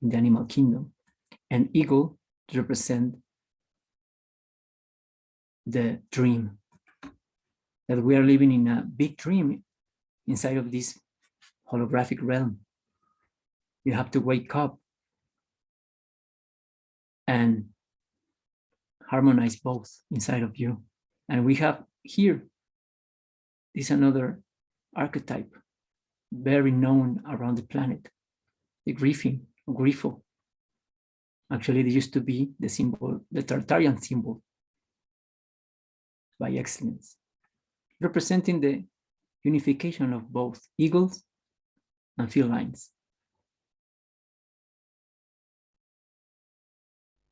in the animal kingdom. And eagle represent the dream, that we are living in a big dream inside of this holographic realm. You have to wake up and harmonize both inside of you. And we have here, this another archetype, very known around the planet, the griffin, or grifo. Actually, they used to be the symbol, the Tartarian symbol by excellence, representing the unification of both eagles and felines.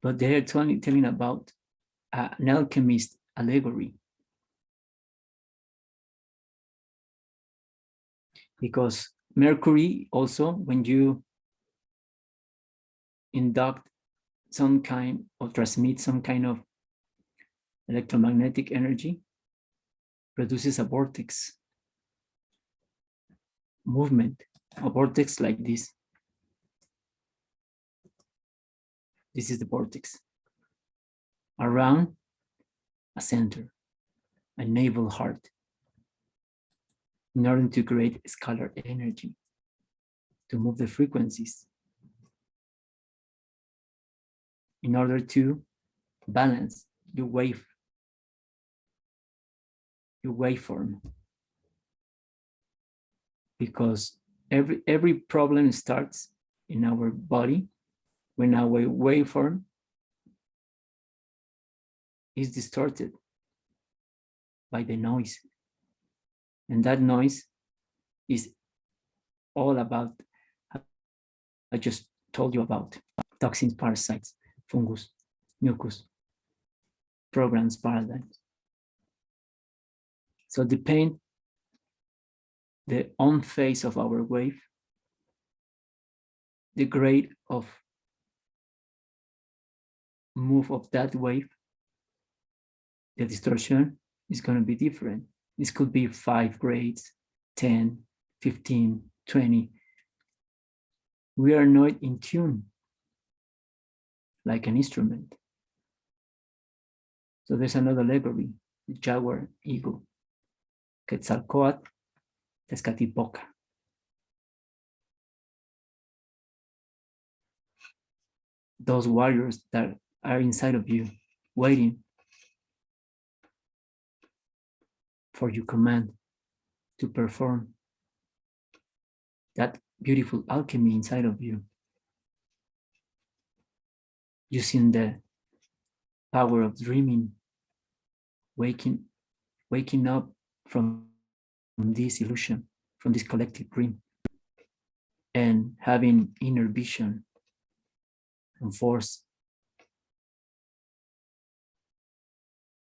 But they're telling about an alchemist allegory, because Mercury also, when you induct some kind or transmit some kind of electromagnetic energy, produces a vortex movement, a vortex like this. This is the vortex around a center, a navel heart, in order to create scalar energy, to move the frequencies, in order to balance your waveform. Because every problem starts in our body when our waveform is distorted by the noise. And that noise is all about, I just told you about, toxins, parasites, fungus, mucus, programs, paradigms. So depend the on phase of our wave, the grade of move of that wave, the distortion is going to be different. This could be 5 grades, 10, 15, 20. We are not in tune like an instrument. So there's another allegory, the jaguar, eagle, Quetzalcoatl, Tezcatlipoca. Those warriors that are inside of you, waiting for your command to perform that beautiful alchemy inside of you, using the power of dreaming, waking up from this illusion, from this collective dream, and having inner vision and force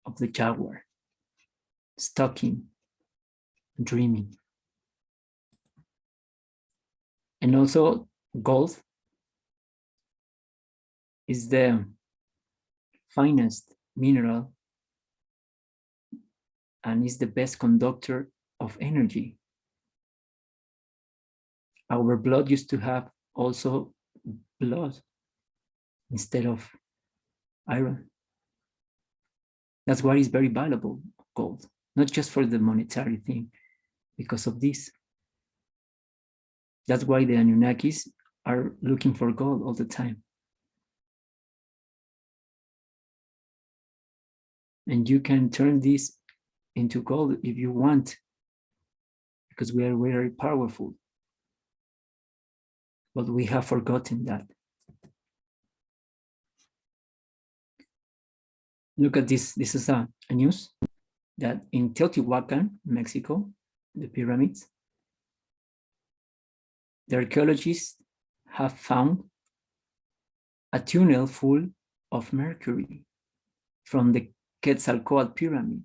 of the jaguar, stalking, dreaming. And also gold is the finest mineral and is the best conductor of energy. Our blood used to have also blood instead of iron. That's why it's very valuable, gold, not just for the monetary thing, because of this. That's why the Anunnakis are looking for gold all the time. And you can turn this into gold if you want, because we are very powerful. But we have forgotten that. Look at this. This is a news that in Teotihuacan, Mexico, the pyramids, the archaeologists have found a tunnel full of mercury from the Quetzalcoatl pyramid.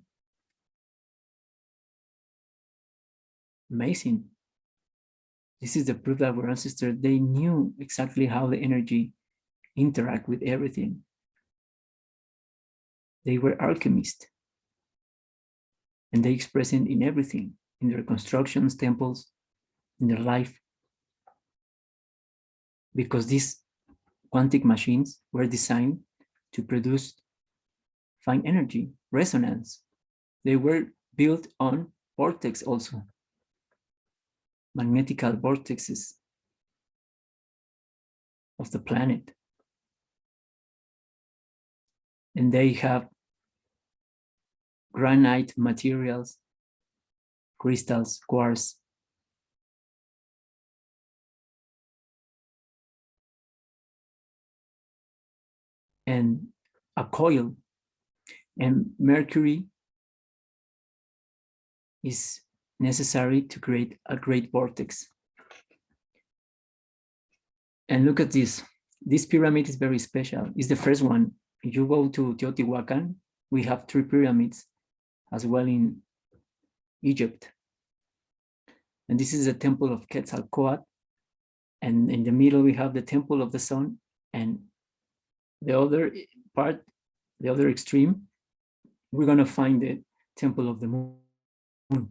Amazing. This is the proof that our ancestors, they knew exactly how the energy interact with everything. They were alchemists. And they express it in everything, in their constructions, temples, in their life. Because these quantic machines were designed to produce fine energy, resonance. They were built on vortex also, magnetical vortexes of the planet. And they have granite materials, crystals, quartz, and a coil. And mercury is necessary to create a great vortex. And look at this. This pyramid is very special. It's the first one. If you go to Teotihuacan, we have 3 pyramids as well in Egypt. And this is the temple of Quetzalcoatl. And in the middle, we have the temple of the sun. And the other part, the other extreme, we're going to find the temple of the moon. And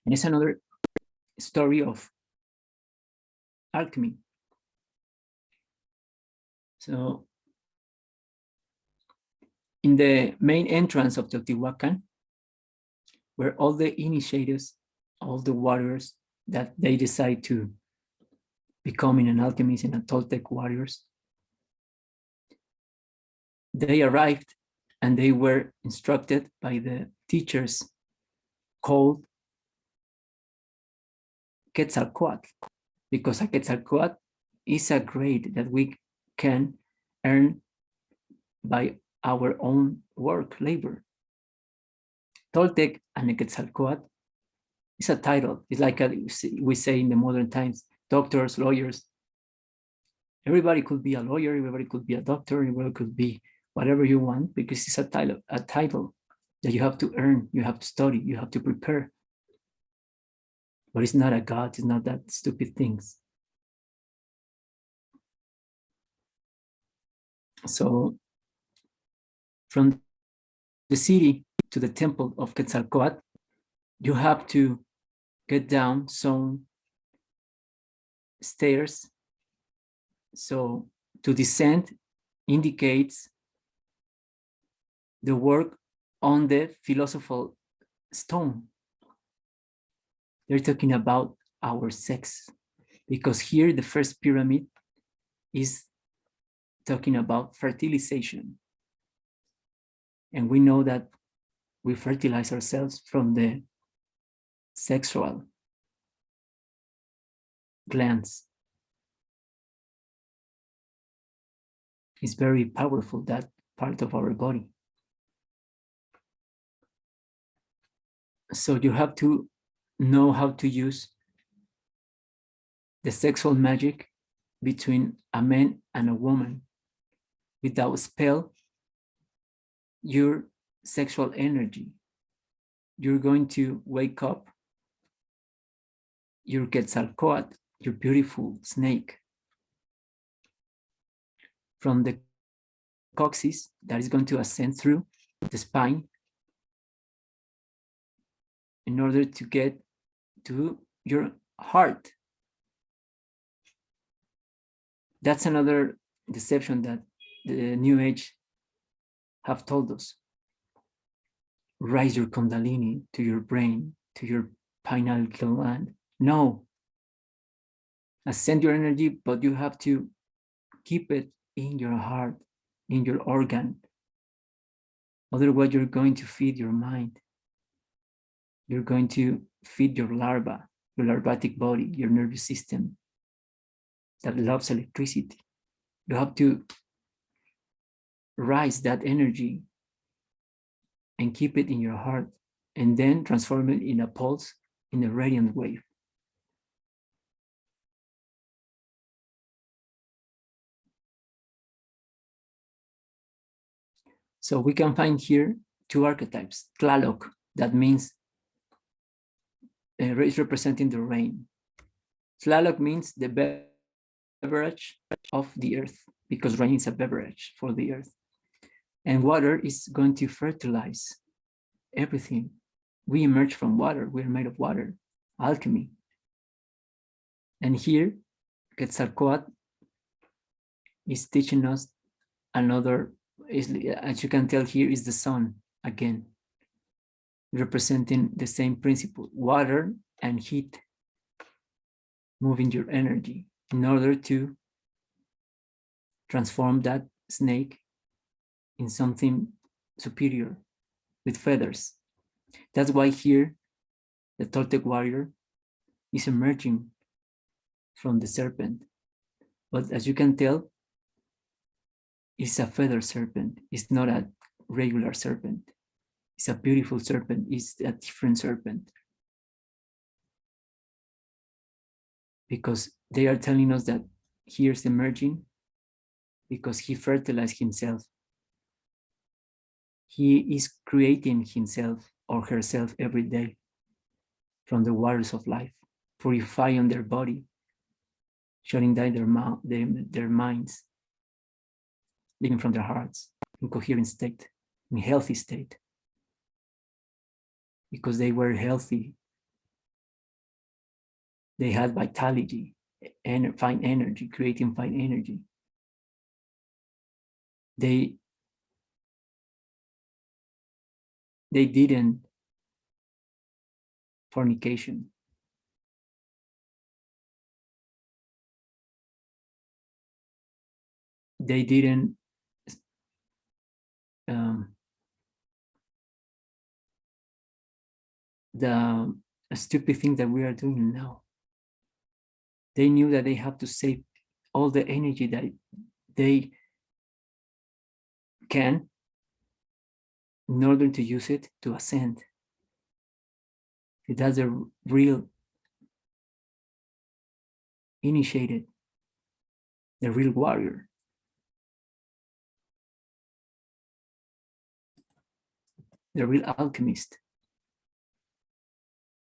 it's another story of alchemy. So in the main entrance of Teotihuacan, where all the initiators, all the warriors that they decide to becoming an alchemist and a Toltek warriors, they arrived and they were instructed by the teachers called Quetzalcoatl, because a Quetzalcoatl is a grade that we can earn by our own work, labor. Toltek and a Quetzalcoatl is a title. It's like we say in the modern times, doctors, lawyers. Everybody could be a lawyer, everybody could be a doctor, everybody could be whatever you want, because it's a title that you have to earn, you have to study, you have to prepare. But it's not a god, it's not that stupid things. So from the city to the temple of Quetzalcoatl, you have to get down some stairs. So to descend indicates the work on the philosophical stone. They're talking about our sex, because here the first pyramid is talking about fertilization. And we know that we fertilize ourselves from the sexual glands. It's very powerful, that part of our body. So you have to know how to use the sexual magic between a man and a woman. Without spell, your sexual energy, you're going to wake up your Quetzalcoatl, your beautiful snake. from the coccyx that is going to ascend through the spine in order to get to your heart. That's another deception that the New Age have told us. Raise your Kundalini to your brain, to your pineal gland. No. Ascend your energy, but you have to keep it in your heart, in your organ. Otherwise, you're going to feed your mind. You're going to feed your larva, your larvatic body, your nervous system that loves electricity. You have to rise that energy and keep it in your heart, and then transform it in a pulse, in a radiant wave. So we can find here two archetypes. Tlaloc, that means is representing the rain. Tlaloc means the beverage of the earth, because rain is a beverage for the earth. And water is going to fertilize everything. We emerge from water. We're made of water. Alchemy. And here, Quetzalcoatl is teaching us another, as you can tell here, is the sun again, representing the same principle, water and heat, moving your energy in order to transform that snake in something superior with feathers. That's why here the Toltek warrior is emerging from the serpent. But as you can tell, it's a feather serpent. It's not a regular serpent. It's a beautiful serpent. It's a different serpent. Because they are telling us that here's emerging because he fertilized himself. He is creating himself or herself every day from the waters of life, purifying their body, shutting down their minds, living from their hearts in coherent state, in healthy state, because they were healthy. They had vitality and fine energy, creating fine energy. They didn't fornication. They didn't the stupid thing that we are doing now. They knew that they have to save all the energy that they can in order to use it to ascend. That's a real initiated, the real warrior. The real alchemist.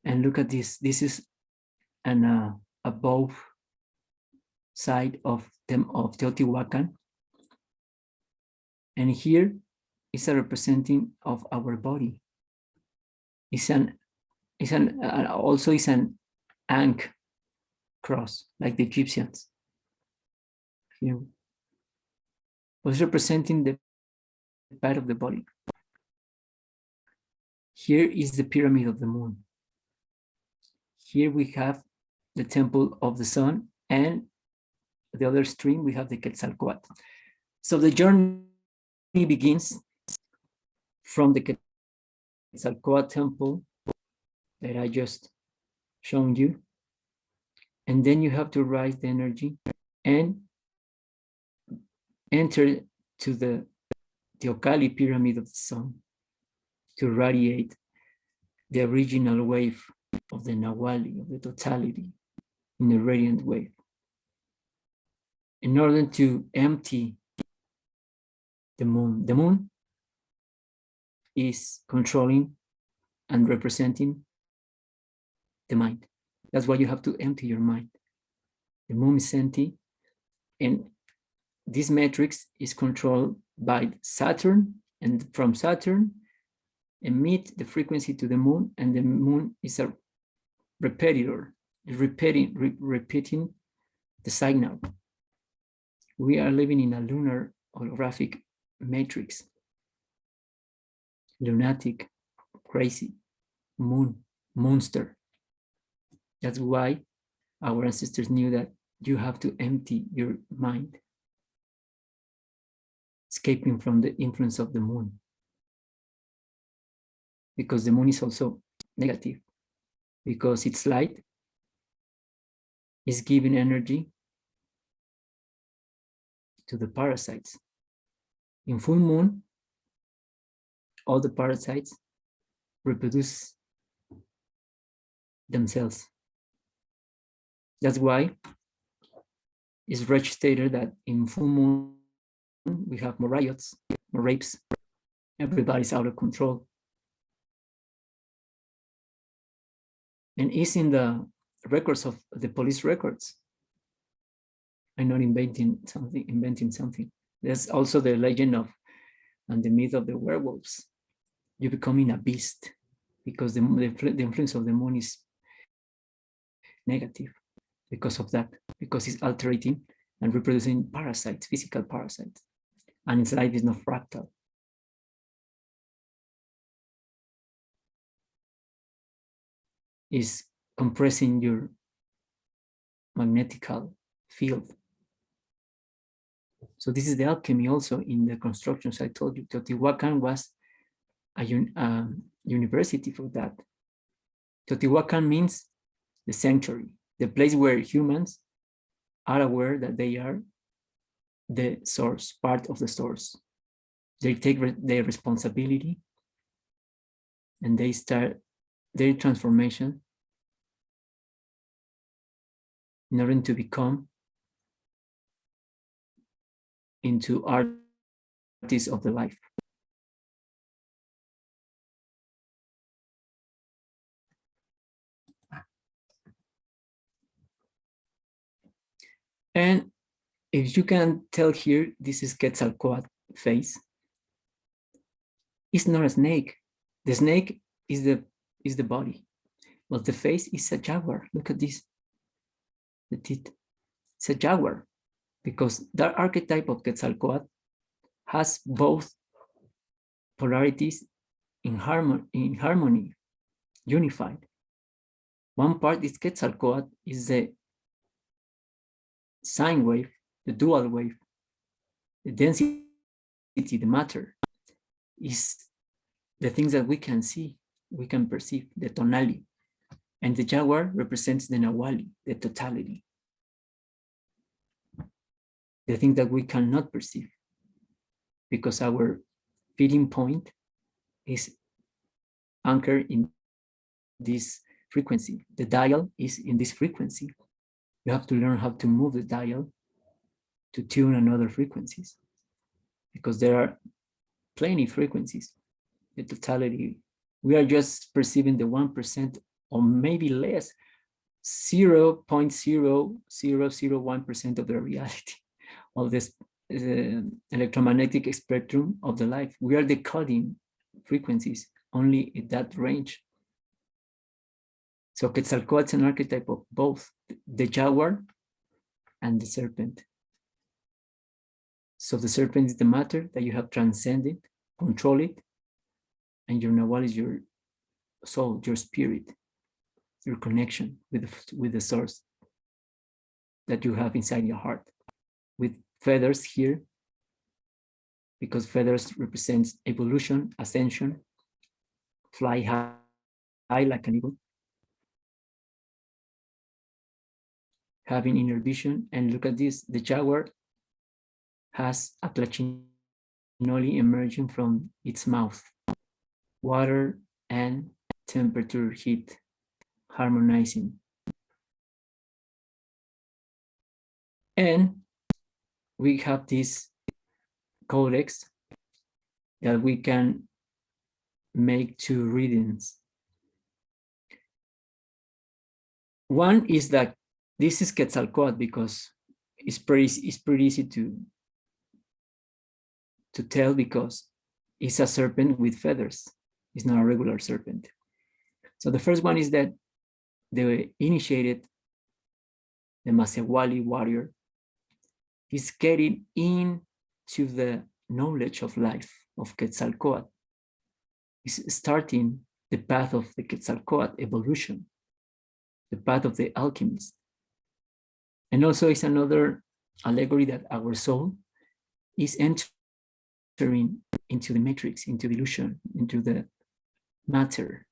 And look at this. This is an above side of Teotihuacan. And here is a representing of our body. Also is an ankh cross, like the Egyptians. Here, was representing the part of the body. Here is the pyramid of the moon. Here we have the temple of the sun, and the other stream we have the Quetzalcoatl. So the journey begins from the Quetzalcoatl temple that I just shown you, and then you have to rise the energy and enter to the Teocalli pyramid of the sun to radiate the original wave of the Nahuali, of the totality, in a radiant wave. In order to empty the moon is controlling and representing the mind. That's why you have to empty your mind. The moon is empty, and this matrix is controlled by Saturn, and from Saturn emit the frequency to the moon, and the moon is a repetitor, repeating the signal. We are living in a lunar holographic matrix, lunatic, crazy, monster. That's why our ancestors knew that you have to empty your mind, escaping from the influence of the moon. Because the moon is also negative, because its light is giving energy to the parasites. In full moon, all the parasites reproduce themselves. That's why it's registered that in full moon, we have more riots, more rapes, everybody's out of control. And it's in the records of the police records. I'm not inventing something. There's also the legend of and the myth of the werewolves. You're becoming a beast because the influence of the moon is negative because of that, because it's altering and reproducing parasites, physical parasites, and its life is not fractal. Is compressing your magnetical field. So this is the alchemy also in the constructions. I told you Teotihuacan was a university for that. Teotihuacan means the sanctuary, the place where humans are aware that they are the source, part of the source. They take their responsibility and they start their transformation in order to become into artists of the life. And if you can tell here, this is Quetzalcoatl face. It's not a snake. The snake is the body, but the face is a jaguar. Look at this, the teeth. It's a jaguar because that archetype of Quetzalcoatl has both polarities in harmony, unified. One part is Quetzalcoatl, is the sine wave, the dual wave, the density, the matter, is the things that we can see, we can perceive, the tonality. And the jaguar represents the nawali, the totality, the things that we cannot perceive, because our feeding point is anchored in this frequency. The dial is in this frequency. You have to learn how to move the dial to tune another frequencies, because there are plenty frequencies, the totality. We are just perceiving the 1% or maybe less, 0.0001% of the reality of this electromagnetic spectrum of the life. We are decoding frequencies only in that range. So Quetzalcoatl is an archetype of both the jaguar and the serpent. So the serpent is the matter that you have transcended, control it, and your nawal is your soul, your spirit, your connection with the source that you have inside your heart. With feathers here, because feathers represents evolution, ascension, fly high like an eagle, having inner vision. And look at this, the jaguar has a plachinoli emerging from its mouth, water and temperature, heat, harmonizing. And we have this codex that we can make 2 readings. One is that this is Quetzalcoatl because it's pretty easy to to tell because it's a serpent with feathers. It's not a regular serpent. So the first one is that the initiated, the Mascali warrior, is getting into the knowledge of life of Quetzalcoatl. Is starting the path of the Quetzalcoatl evolution, the path of the alchemist. And also it's another allegory that our soul is entering into the matrix, into the illusion, into the matter,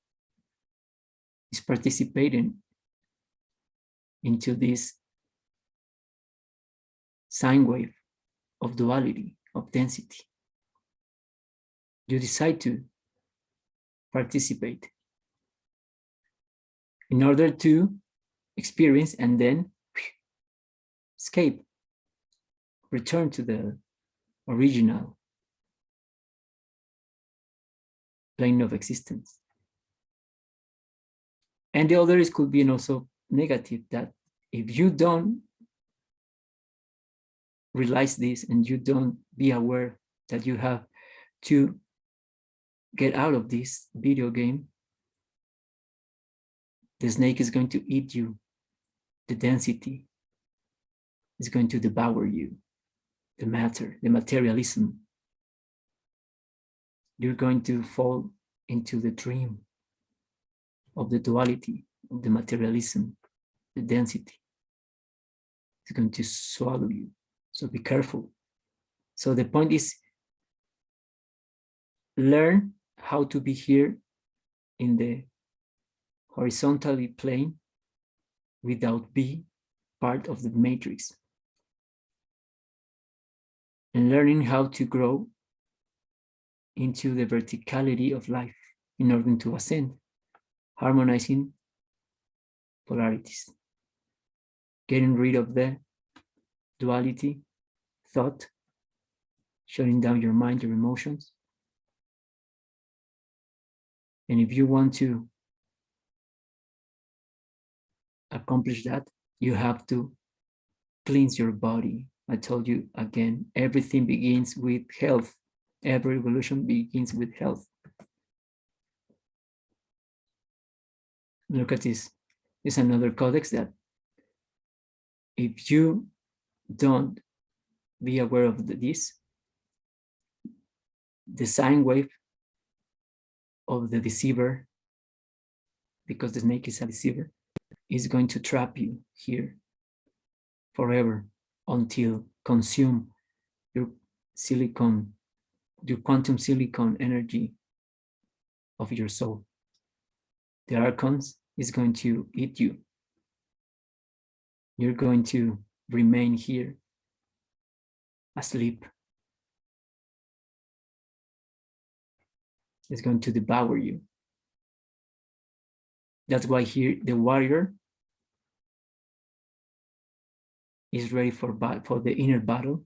is participating into this sine wave of duality, of density. You decide to participate in order to experience and then escape, return to the original plane of existence. And the other could be also negative, that if you don't realize this and you don't be aware that you have to get out of this video game, the snake is going to eat you. The density is going to devour you. The matter, the materialism. You're going to fall into the dream of the duality, of the materialism, the density. It's going to swallow you. So be careful. So the point is, learn how to be here in the horizontally plane without being part of the matrix. And learning how to grow into the verticality of life in order to ascend, harmonizing polarities, getting rid of the duality, thought, shutting down your mind, your emotions. And if you want to accomplish that, you have to cleanse your body. I told you again, everything begins with health. Every evolution begins with health. Look at this. It's another codex that if you don't be aware of this, the sine wave of the deceiver, because the snake is a deceiver, is going to trap you here forever until consume your silicon, your quantum silicon energy of your soul. The archons is going to eat you. You're going to remain here asleep. It's going to devour you. That's why here the warrior is ready for the inner battle,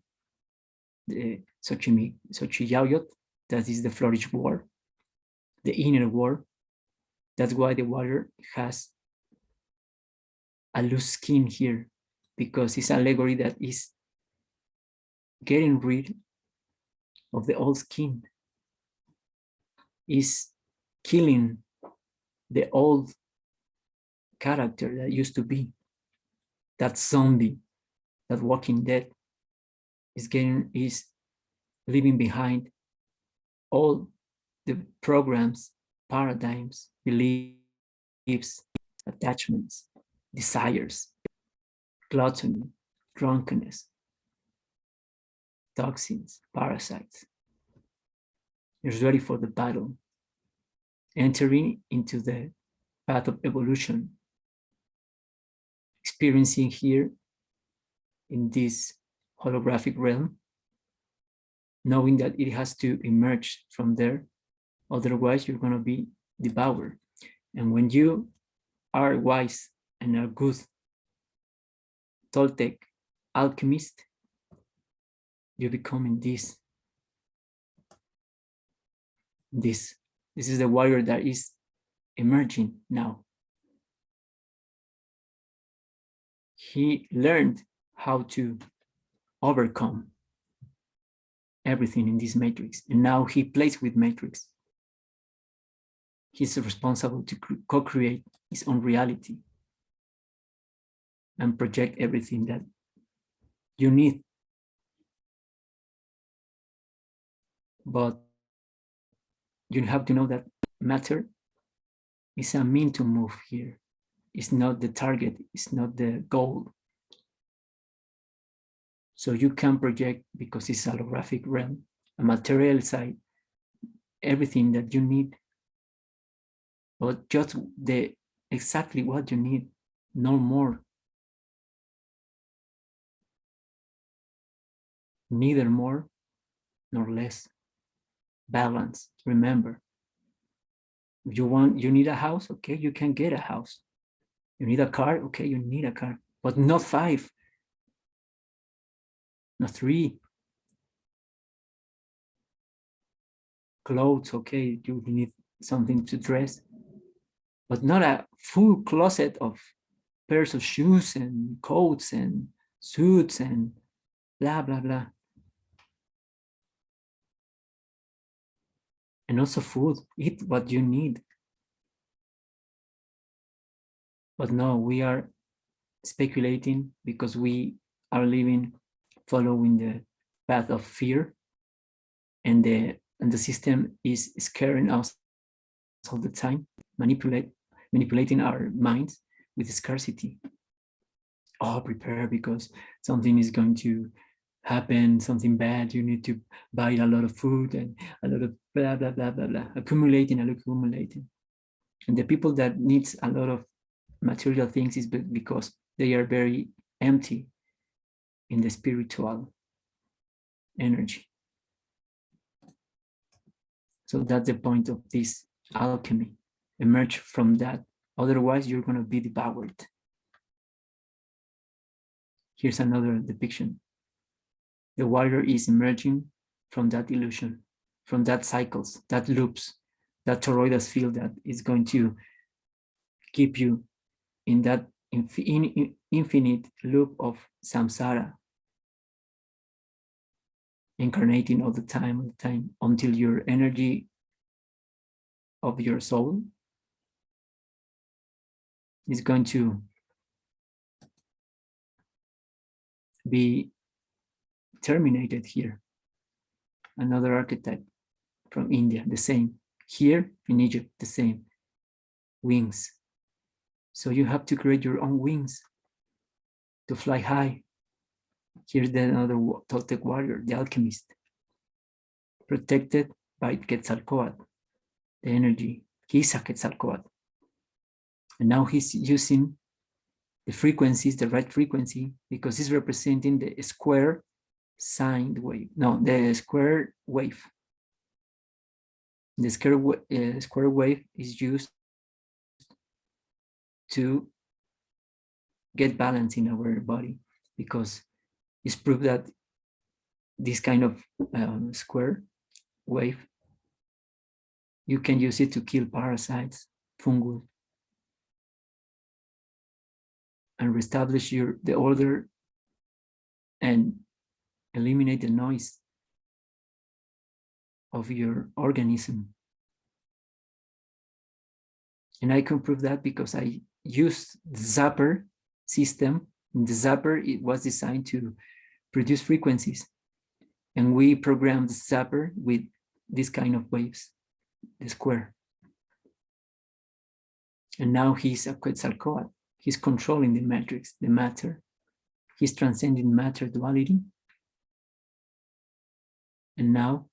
the Xochiyaoyot, that is the flourish war, the inner war. That's why the warrior has a loose skin here, because it's an allegory that is getting rid of the old skin, is killing the old character that used to be, that zombie, that walking dead, is leaving behind all the programs, paradigms, beliefs, attachments, desires, gluttony, drunkenness, toxins, parasites. You're ready for the battle, entering into the path of evolution, experiencing here in this holographic realm, knowing that it has to emerge from there, otherwise you're going to be devoured. And when you are wise and are good Toltek alchemist, you become in this. This is the warrior that is emerging now. He learned how to overcome everything in this matrix. And now he plays with matrix. He's responsible to co-create his own reality and project everything that you need. But you have to know that matter is a mean to move here. It's not the target, it's not the goal. So you can project, because it's a holographic realm, a material side, everything that you need, but just the exactly what you need, no more. Neither more nor less. Balance. Remember, if you need a house, okay, you can get a house. You need a car, okay, you need a car, but not 5, not 3. Clothes, okay, you need something to dress, but not a full closet of pairs of shoes and coats and suits and blah, blah, blah. And also food, eat what you need. But no, we are speculating because we are living following the path of fear, and the system is scaring us all the time, manipulating our minds with scarcity. Oh, prepare because something is going to happen, something bad. You need to buy a lot of food and a lot of blah, blah, blah, blah, blah, accumulating and accumulating. And the people that needs a lot of material things is because they are very empty in the spiritual energy. So that's the point of this alchemy. Emerge from that. Otherwise, you're going to be devoured. Here's another depiction. The warrior is emerging from that illusion, from that cycles, that loops, that toroidal field that is going to keep you in that infinite loop of samsara, incarnating all the time, until your energy of your soul is going to be terminated here. Another archetype from India, the same. Here in Egypt, the same. Wings. So you have to create your own wings to fly high. Here's another Toltek warrior, the alchemist, protected by Quetzalcoatl, the energy. He's a Quetzalcoatl. And now he's using the frequencies, the right frequency, because he's representing the square sine wave. No, the square wave. The square wave is used to get balance in our body, because it's proved that this kind of square wave, you can use it to kill parasites, fungus, and reestablish the order and eliminate the noise of your organism. And I can prove that because I used the zapper system. The zapper, it was designed to produce frequencies. And we programmed the zapper with this kind of waves, the square. And now he's a Quetzalcoatl. He's controlling the matrix, the matter. He's transcending matter duality. And now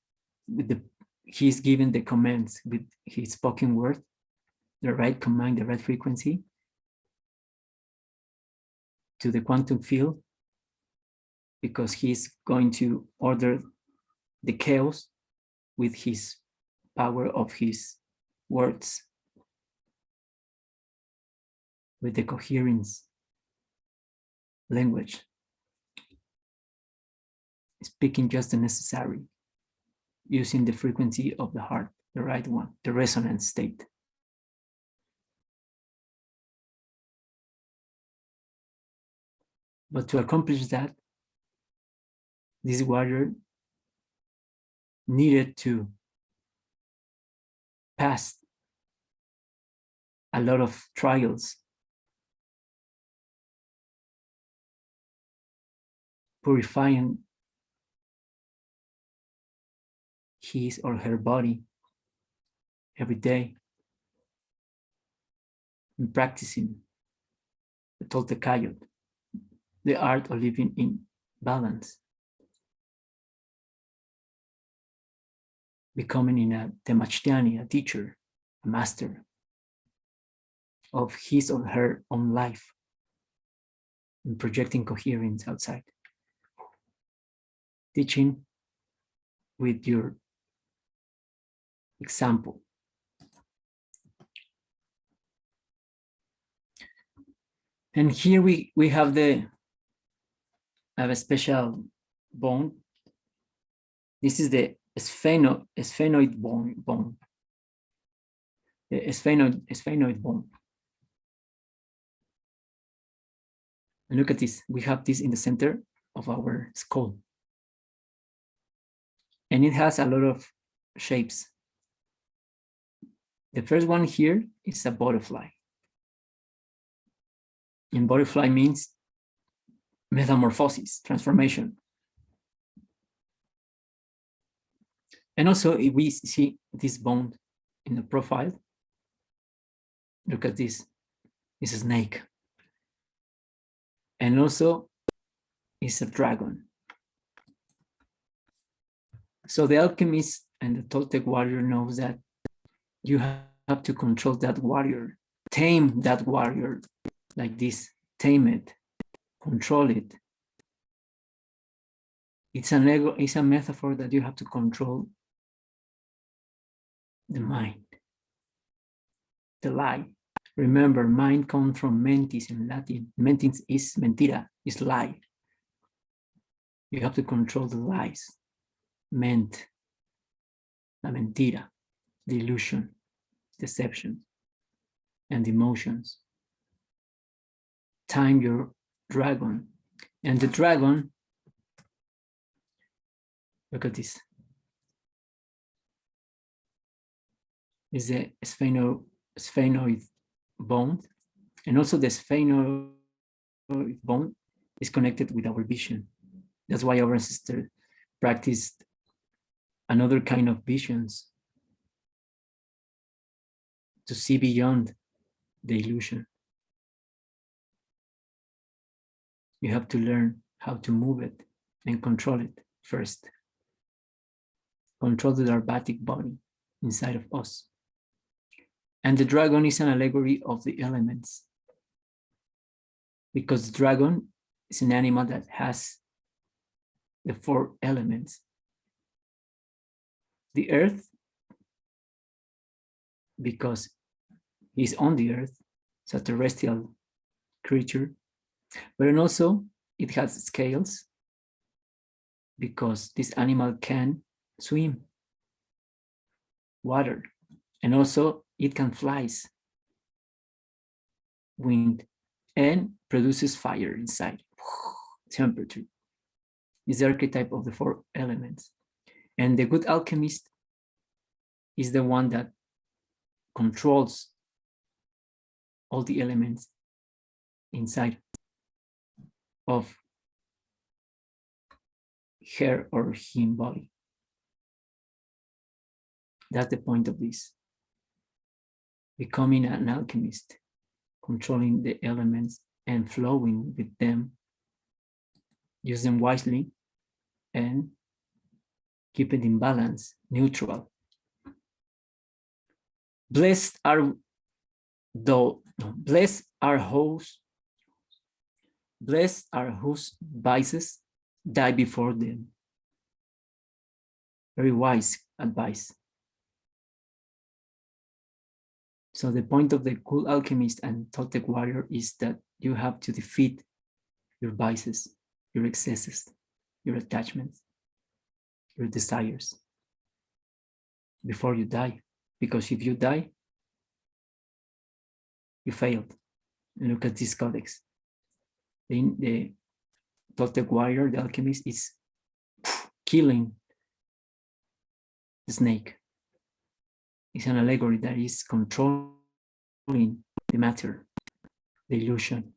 he's given the commands with his spoken word, the right command, the right frequency to the quantum field, because he's going to order the chaos with his power of his words, with the coherence language, speaking just the necessary, using the frequency of the heart, the right one, the resonance state. But to accomplish that, this warrior needed to pass a lot of trials, purifying his or her body every day, and practicing the Toltek, the art of living in balance, becoming a Temachtiani, a teacher, a master of his or her own life, and projecting coherence outside. Teaching with your example. And here we have a special bone. This is the sphenoid bone. The sphenoid bone. And look at this. We have this in the center of our skull. And it has a lot of shapes. The first one here is a butterfly. And butterfly means metamorphosis, transformation. And also, if we see this bone in the profile, look at this. It's a snake. And also, it's a dragon. So the alchemist and the Toltek warrior knows that you have to control that warrior, tame that warrior like this, tame it, control it. It's a metaphor that you have to control the mind, the lie. Remember, mind comes from mentis in Latin. Mentis is mentira, is lie. You have to control the lies, ment, la mentira, the illusion, deception, and emotions. Time your dragon. And the dragon, look at this, is the sphenoid bone. And also the sphenoid bone is connected with our vision. That's why our ancestors practiced another kind of visions to see beyond the illusion. You have to learn how to move it and control it first. Control the Dharmatic body inside of us. And the dragon is an allegory of the elements, because the dragon is an animal that has the 4 elements. The earth, because he's on the earth, it's a terrestrial creature, but then also it has scales, because this animal can swim, water, and also it can fly, wind, and produces fire inside, temperature. Is the archetype of the 4 elements. And the good alchemist is the one that controls all the elements inside of her or him body. That's the point of this. Becoming an alchemist, controlling the elements and flowing with them, use them wisely, and keep it in balance, neutral. Blessed are whose vices die before them. Very wise advice. So the point of the cool alchemist and Toltek warrior is that you have to defeat your vices, your excesses, your attachments, your desires before you die. Because if you die, you failed. And look at this codex. The Toltek warrior, the alchemist, is killing the snake. It's an allegory that is controlling the matter, the illusion,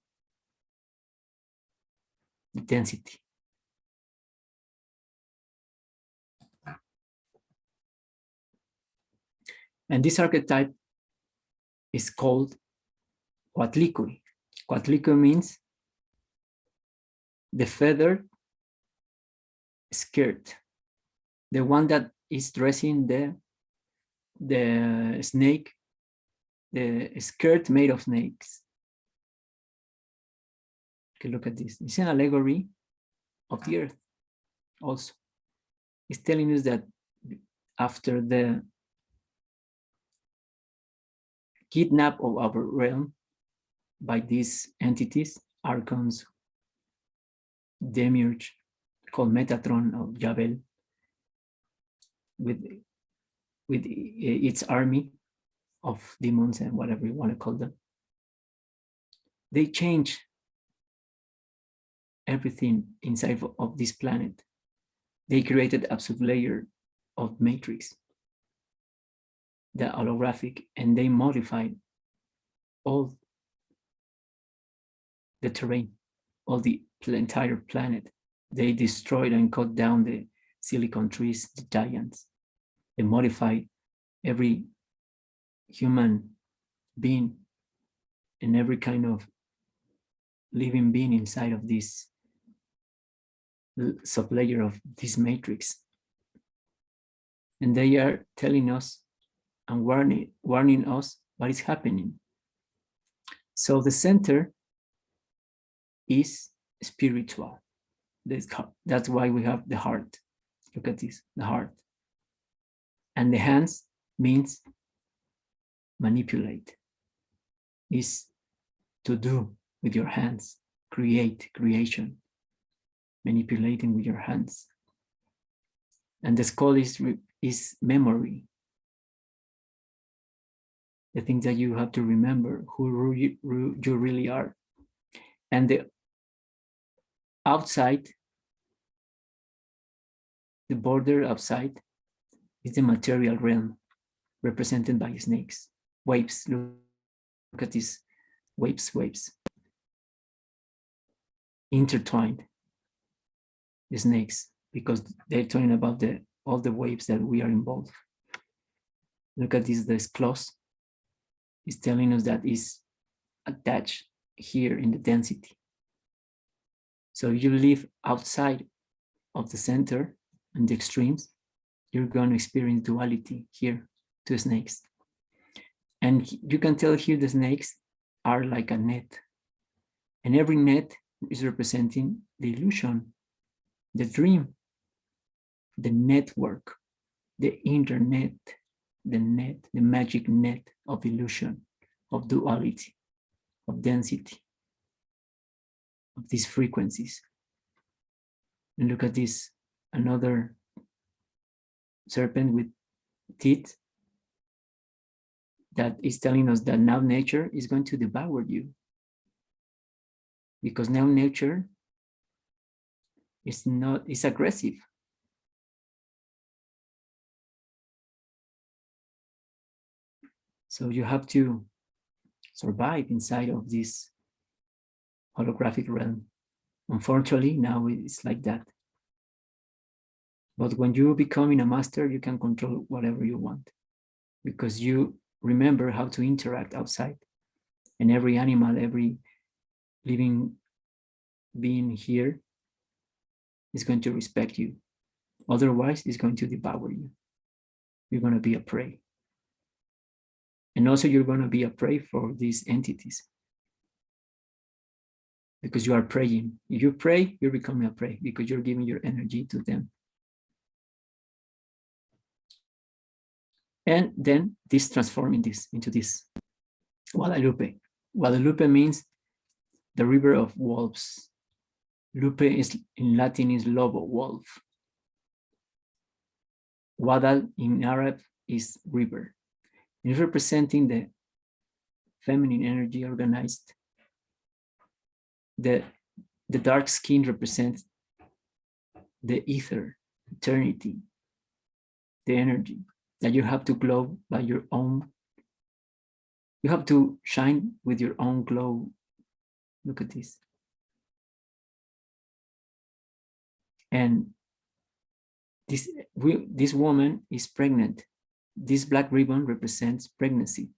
the density. And this archetype is called Coatlicue. Coatlicue means the feathered skirt, the one that is dressing the snake, the skirt made of snakes. Okay, look at this. It's an allegory of the earth also. It's telling us that after the kidnap of our realm by these entities, archons, demiurge, called Metatron of Jabel, with its army of demons and whatever you want to call them, they change everything inside of this planet. They created a sublayer of matrix, the holographic, and they modified all the terrain, all the entire planet. They destroyed and cut down the silicon trees, the giants. They modified every human being and every kind of living being inside of this sublayer of this matrix. And they are telling us and warning us what is happening. So the center is spiritual. That's why we have the heart. Look at this, the heart. And the hands means manipulate. Is to do with your hands, creation, manipulating with your hands. And the skull is memory. The things that you have to remember, who you really are. And the outside, the border outside, is the material realm, represented by snakes, waves. Look at these waves, intertwined, the snakes, because they're talking about all the waves that we are involved. Look at this clause. It's telling us that it's attached here in the density. So if you live outside of the center and the extremes, you're going to experience duality here, two snakes. And you can tell here the snakes are like a net. And every net is representing the illusion, the dream, the network, the internet, the magic net of illusion, of duality, of density, of these frequencies. And look at this, another serpent with teeth that is telling us that now nature is going to devour you. Because now nature is aggressive. So you have to survive inside of this holographic realm. Unfortunately, now it's like that. But when you becoming a master, you can control whatever you want because you remember how to interact outside. And every animal, every living being here is going to respect you. Otherwise, it's going to devour you. You're going to be a prey. And also you're going to be a prey for these entities because you are praying. If you pray, you're becoming a prey because you're giving your energy to them. And then this transforming this into this Guadalupe. Guadalupe means the river of wolves. Lupe is in Latin is lobo, wolf. Guadal in Arab is river. It's representing the feminine energy organized. The dark skin represents the ether, eternity, the energy, that you have to glow by your own. You have to shine with your own glow. Look at this. And this woman is pregnant. This black ribbon represents pregnancy.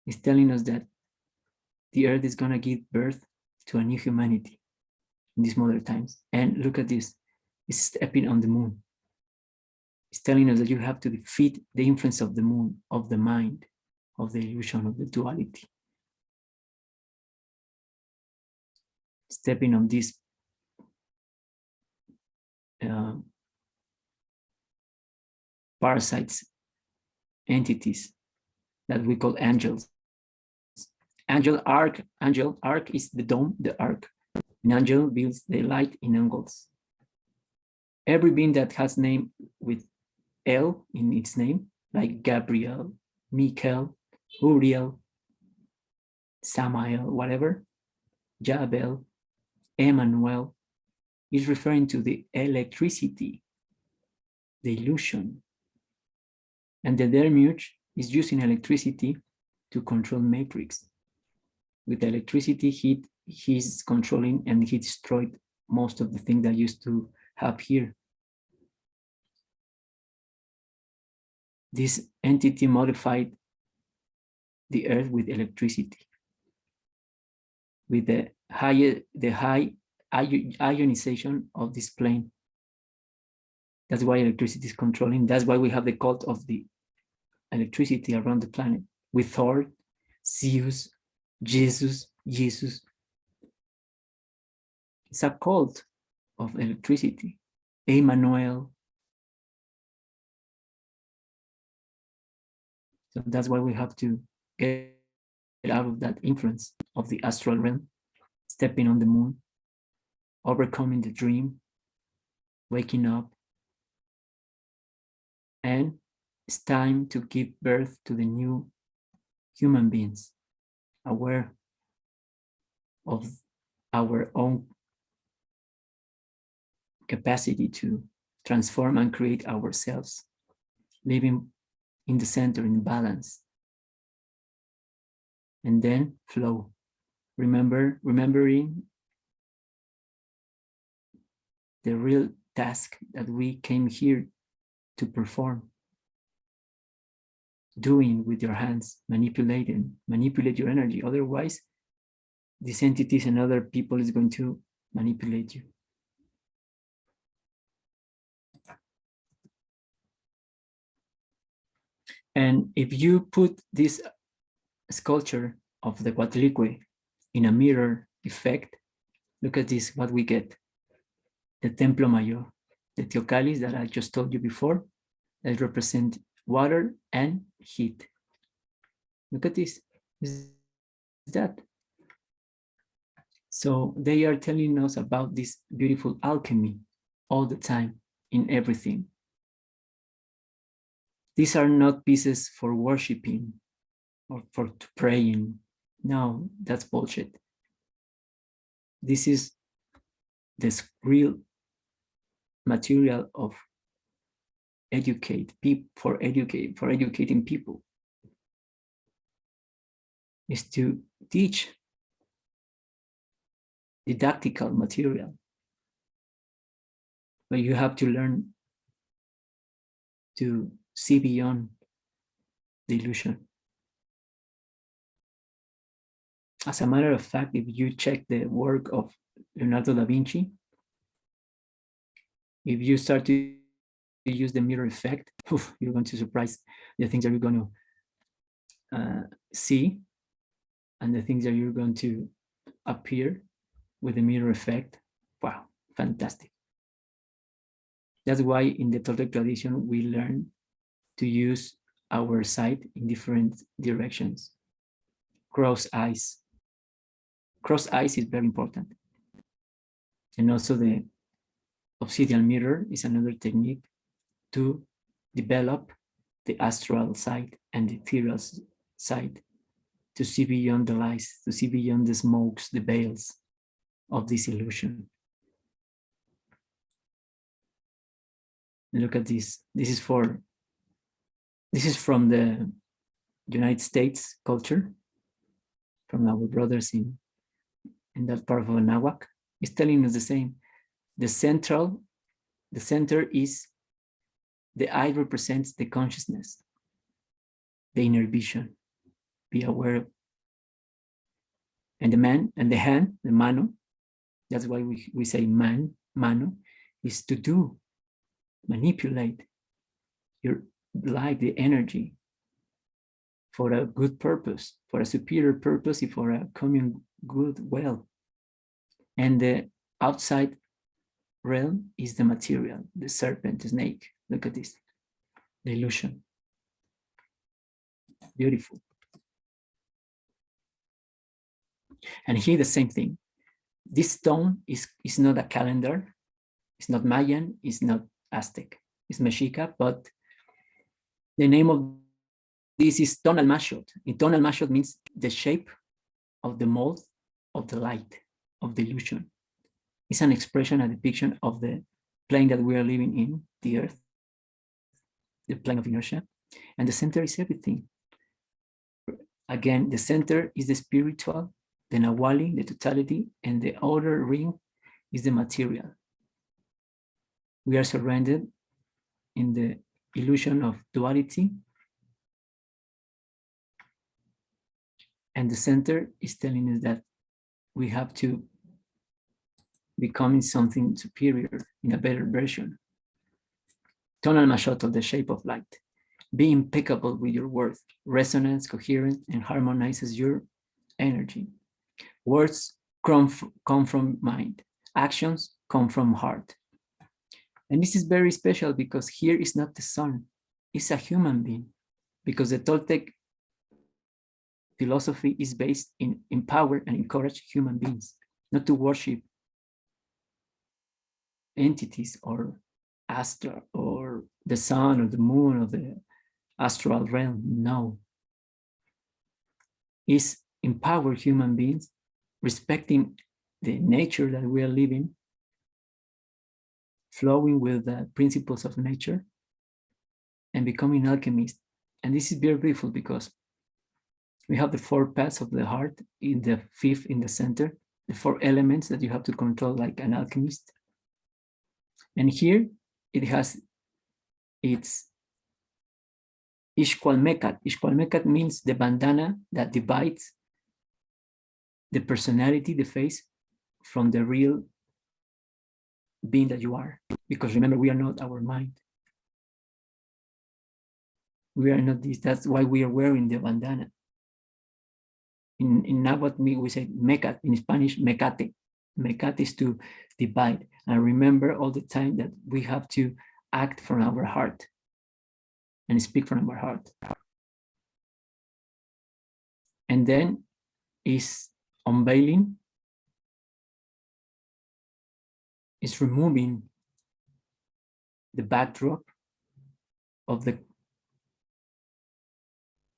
It's telling us that the earth is going to give birth to a new humanity in these modern times. And look at this. It's stepping on the moon. It's telling us that you have to defeat the influence of the moon, of the mind, of the illusion of the duality. Stepping on these parasites, entities that we call angels. Angel arc is the dome, the arc. An angel builds the light in angles. Every being that has name with L in its name, like Gabriel, Michael, Uriel, Samael, whatever, Jabel, Emmanuel, is referring to the electricity, the illusion. And the Dermuge is using electricity to control Matrix. With electricity, he's controlling, and he destroyed most of the things that used to have here. This entity modified the earth with electricity, with the high ionization of this plane. That's why electricity is controlling. That's why we have the cult of the electricity around the planet, with Thor, Zeus, Jesus. It's a cult of electricity. Emmanuel. So that's why we have to get out of that influence of the astral realm, stepping on the moon, overcoming the dream, waking up. And it's time to give birth to the new human beings, aware of our own capacity to transform and create ourselves, living in the center, in balance, and then flow. Remembering the real task that we came here to perform. Doing with your hands, manipulate your energy. Otherwise, these entities and other people is going to manipulate you. And if you put this sculpture of the Coatlicue in a mirror effect, look at this, what we get. The Templo Mayor, the Teocalis that I just told you before, that represent water and heat. Look at this. Is that? So they are telling us about this beautiful alchemy all the time, in everything. These are not pieces for worshiping or for praying. No, that's bullshit. This is this real material of for educating people, is to teach didactical material, but you have to learn to see beyond the illusion. As a matter of fact, if you check the work of Leonardo da Vinci, if you start to use the mirror effect, you're going to surprise the things that you're going to see, and the things that you're going to appear with the mirror effect. Wow, fantastic. That's why in the Toltek tradition, we learn to use our sight in different directions. Cross eyes. Cross eyes is very important. And also the obsidian mirror is another technique to develop the astral side and the ethereal side, to see beyond the lies, to see beyond the smokes, the veils of this illusion. Look at this. This is from the United States culture, from our brothers in that part of Nahuac. It's telling us the same. The center is the eye represents the consciousness, the inner vision. Be aware. And the man and the hand, the mano, that's why we say mano, is to do, manipulate your life, the energy, for a good purpose, for a superior purpose, for a common good well. And the outside realm is the material, the serpent, the snake. Look at this, the illusion. Beautiful. And here the same thing. This stone is not a calendar, it's not Mayan, it's not Aztec, it's Mexica, but the name of this is tonal mashot. In tonal mashot means the shape of the mold of the light, of the illusion. It's an expression, a depiction of the plane that we are living in, the earth, the plane of inertia, and the center is everything. Again, the center is the spiritual, the Nawali, the totality, and the outer ring is the material. We are surrounded in the illusion of duality, and the center is telling us that we have to become something superior, in a better version. Tonal mashot of the shape of light. Be impeccable with your words, resonance, coherence, and harmonizes your energy. Words come from mind. Actions come from heart. And this is very special because here is not the sun, it's a human being. Because the Toltek philosophy is based in empower and encourage human beings, not to worship entities or astral or the sun or the moon or the astral realm. No. It's empower human beings, respecting the nature that we are living, flowing with the principles of nature, and becoming alchemists. And this is very beautiful because we have the 4 paths of the heart, in the 5th in the center, the 4 elements that you have to control like an alchemist. And here it has its Ishqualmecat. Ishqualmecat means the bandana that divides the personality, the face, from the real being that you are. Because remember, we are not our mind. We are not this. That's why we are wearing the bandana. In Nahuatl, we say mecat. In Spanish, mecate. Mecate is to divide. And remember all the time that we have to act from our heart and speak from our heart. And then is unveiling, is removing the backdrop of the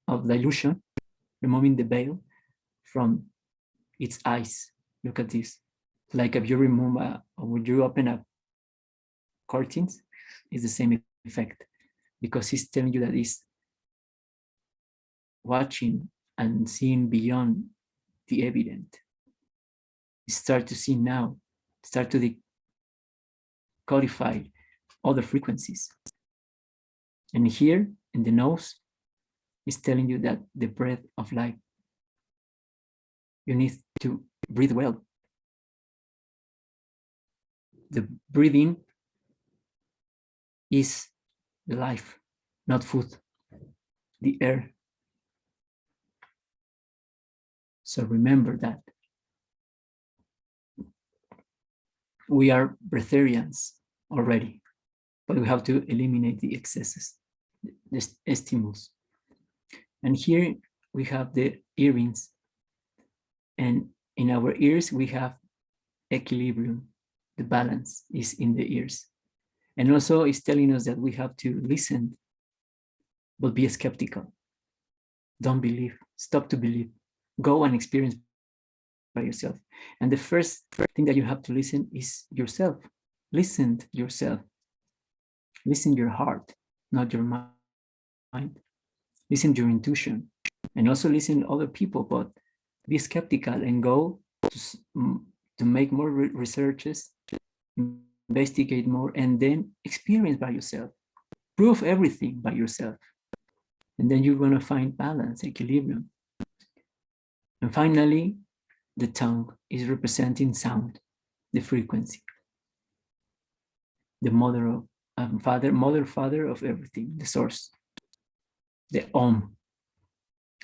illusion, removing the veil from its eyes. Look at this. Like if you remove or when you open up curtains, it's the same effect, because he's telling you that he's watching and seeing beyond the evident. You start to see now, start to codify all the frequencies. And here in the nose is telling you that the breath of life, you need to breathe well. The breathing is the life, not food, the air. So remember that. We are breatharians already, but we have to eliminate the excesses, the stimulus. And here we have the earrings, and in our ears we have equilibrium. The balance is in the ears. And also it's telling us that we have to listen, but be skeptical. Don't believe, stop to believe. Go and experience by yourself. And the first thing that you have to listen is yourself. Listen to yourself. Listen to your heart, not your mind. Listen to your intuition, and also listen to other people, but be skeptical and go to make more researches, investigate more, and then experience by yourself. Prove everything by yourself. And then you're going to find balance, equilibrium. And finally, the tongue is representing sound, the frequency. The mother father of everything, the source. The Om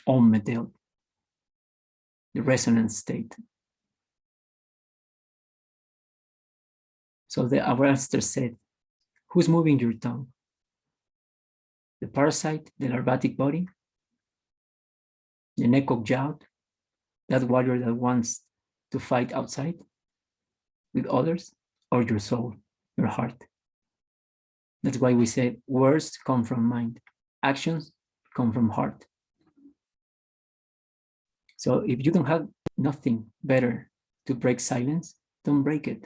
Medel, the resonance state. So our ancestor said, who's moving your tongue? The parasite, the larvatic body, the nekok jout, that warrior that wants to fight outside with others, or your soul, your heart. That's why we say words come from mind, actions come from heart. So if you don't have nothing better to break silence, don't break it.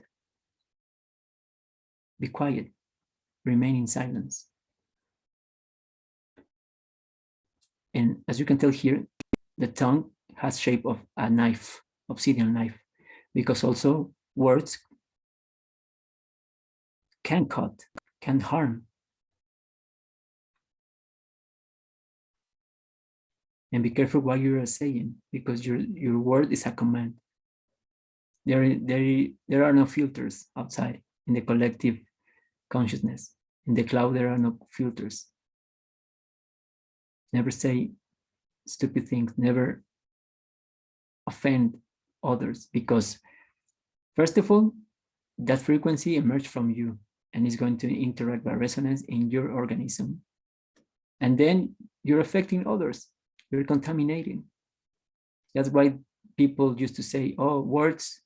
Be quiet, remain in silence. And as you can tell here, the tongue has shape of a knife, obsidian knife, because also words can cut, can harm. And be careful what you are saying, because your word is a command. There are no filters outside in the collective consciousness. In the cloud, there are no filters. Never say stupid things, never offend others, because first of all, that frequency emerged from you and is going to interact by resonance in your organism. And then you're affecting others, you're contaminating. That's why people used to say, oh, words,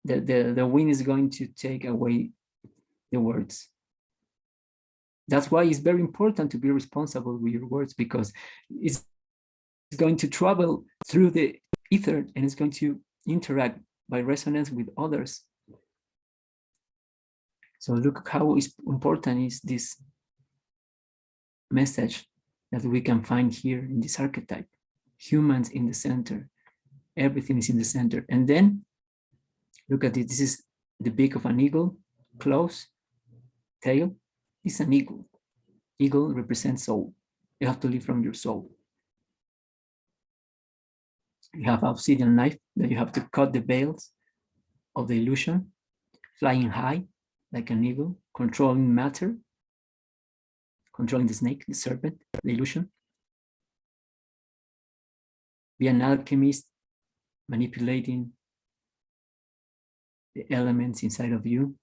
the wind is going to take away the words. That's why it's very important to be responsible with your words, because it's going to travel through the ether and it's going to interact by resonance with others. So look how important is this message that we can find here in this archetype. Humans in the center, everything is in the center. And then look at it, this is the beak of an eagle, claws, tail, it's an eagle. Eagle represents soul. You have to live from your soul. You have an obsidian knife that you have to cut the veils of the illusion, flying high like an eagle, controlling matter, controlling the snake, the serpent, the illusion. Be an alchemist, manipulating the elements inside of you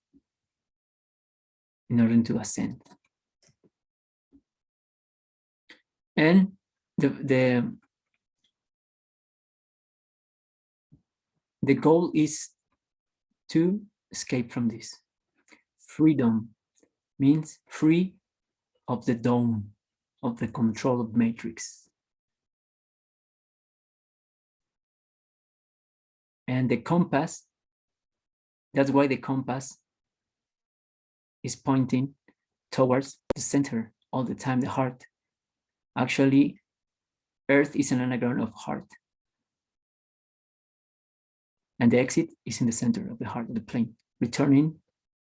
in order to ascend. And the goal is to escape from this. Freedom means free of the dome, of the control of matrix. And the compass, that's why the compass is pointing towards the center all the time, the heart. Actually, Earth is an anagram of heart. And the exit is in the center of the heart of the plane, returning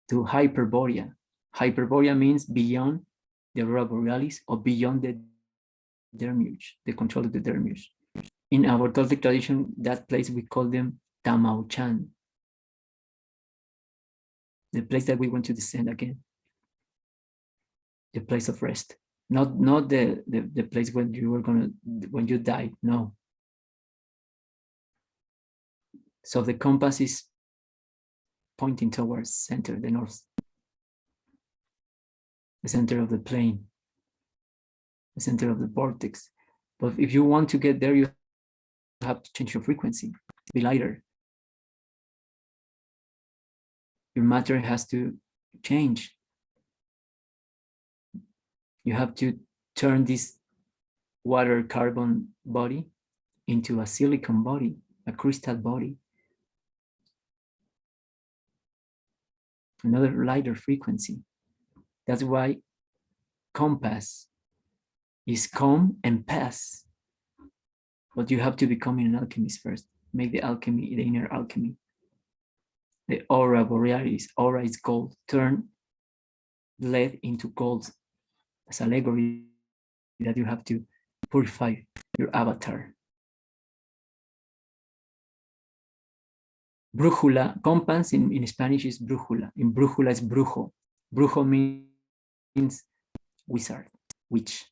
to Hyperborea. Hyperborea means beyond the aurora borealis or beyond the dermuge, the control of the dermuge. In our Toltek tradition, that place we call them Tamauchan, the place that we want to descend again, the place of rest. Not the place when you die, no. So the compass is pointing towards center, the north, the center of the plane, the center of the vortex. But if you want to get there, you have to change your frequency, be lighter. Your matter has to change. You have to turn this water carbon body into a silicon body, a crystal body. Another lighter frequency. That's why compass is come and pass. But you have to become an alchemist first. Make the alchemy, the inner alchemy. The aura borealis, aura is gold. Turn lead into gold as allegory that you have to purify your avatar. Brújula, compass in Spanish is brújula. In brújula is brujo. Brujo means wizard, witch.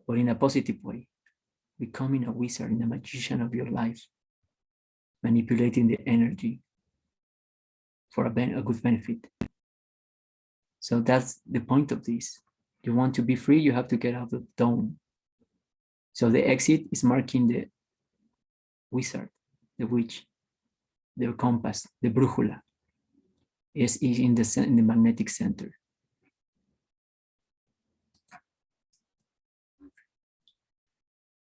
But in a positive way, becoming a wizard and a magician of your life, manipulating the energy for a good benefit. So that's the point of this. You want to be free, you have to get out of the dome. So the exit is marking the wizard, the witch, the compass, the brújula is in the magnetic center.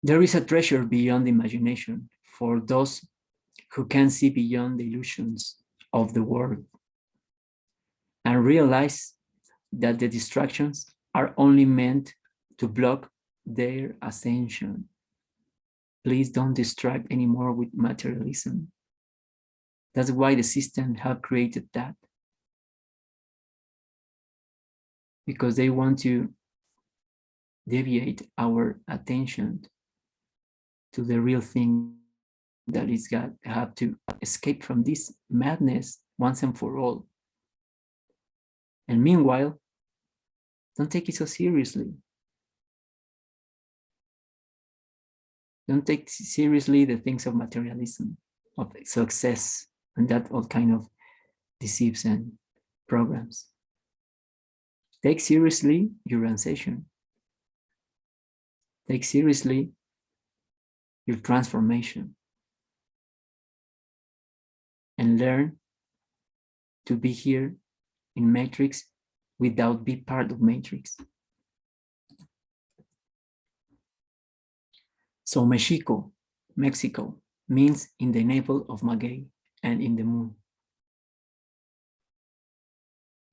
There is a treasure beyond imagination for those who can see beyond the illusions of the world and realize that the distractions are only meant to block their ascension. Please don't distract anymore with materialism. That's why the system have created that. Because they want to deviate our attention to the real thing that is God have to escape from this madness once and for all. And meanwhile, don't take it so seriously. Don't take seriously the things of materialism, of success, and that all kind of deceives and programs. Take seriously your ascension. Take seriously your transformation. And learn to be here in Matrix without being part of Matrix. So Mexico means in the navel of Maguey and in the moon.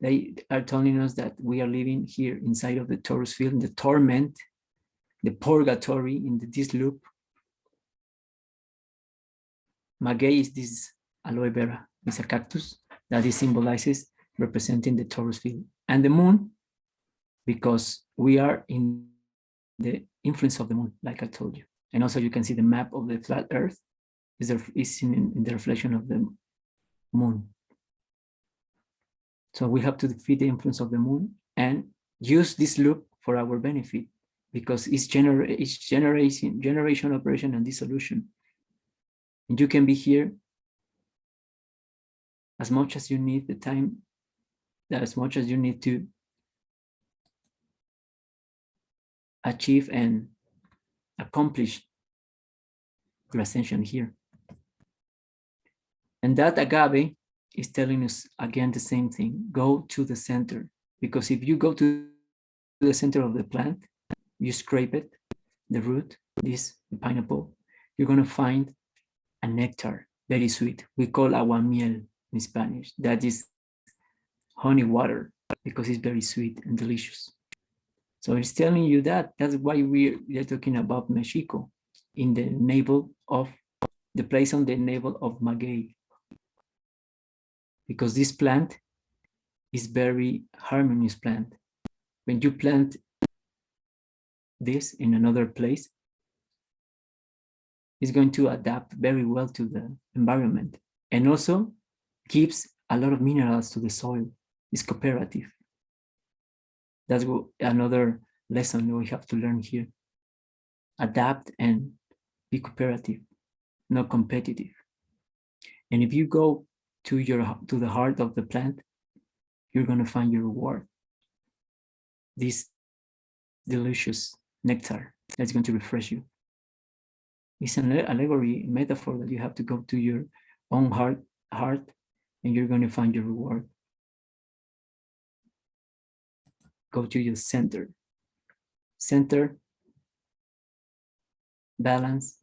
They are telling us that we are living here inside of the Taurus field, the torment, the purgatory in this loop. Maguey is this aloe vera, it's a cactus that it symbolizes representing the Taurus field. And the moon, because we are in the influence of the moon, like I told you. And also you can see the map of the flat earth is in the reflection of the moon. So we have to defeat the influence of the moon and use this loop for our benefit, because it's generation, operation, and dissolution. And you can be here as much as you need the time, as much as you need to achieve and accomplish your ascension here. And that agave is telling us again the same thing. Go to the center, because if you go to the center of the plant, you scrape it, the root, the pineapple, you're going to find a nectar, very sweet. We call aguamiel in Spanish. That is honey water, because it's very sweet and delicious. So it's telling you that. That's why we are talking about Mexico, in the navel of, the place on the navel of Maguey. Because this plant is very harmonious plant. When you plant this in another place, it's going to adapt very well to the environment, and also gives a lot of minerals to the soil. It's cooperative. That's another lesson we have to learn here. Adapt and be cooperative, not competitive. And if you go to the heart of the plant, you're going to find your reward. This delicious nectar that's going to refresh you. It's an allegory, metaphor that you have to go to your own heart, and you're going to find your reward. Go to your center. Center, balance,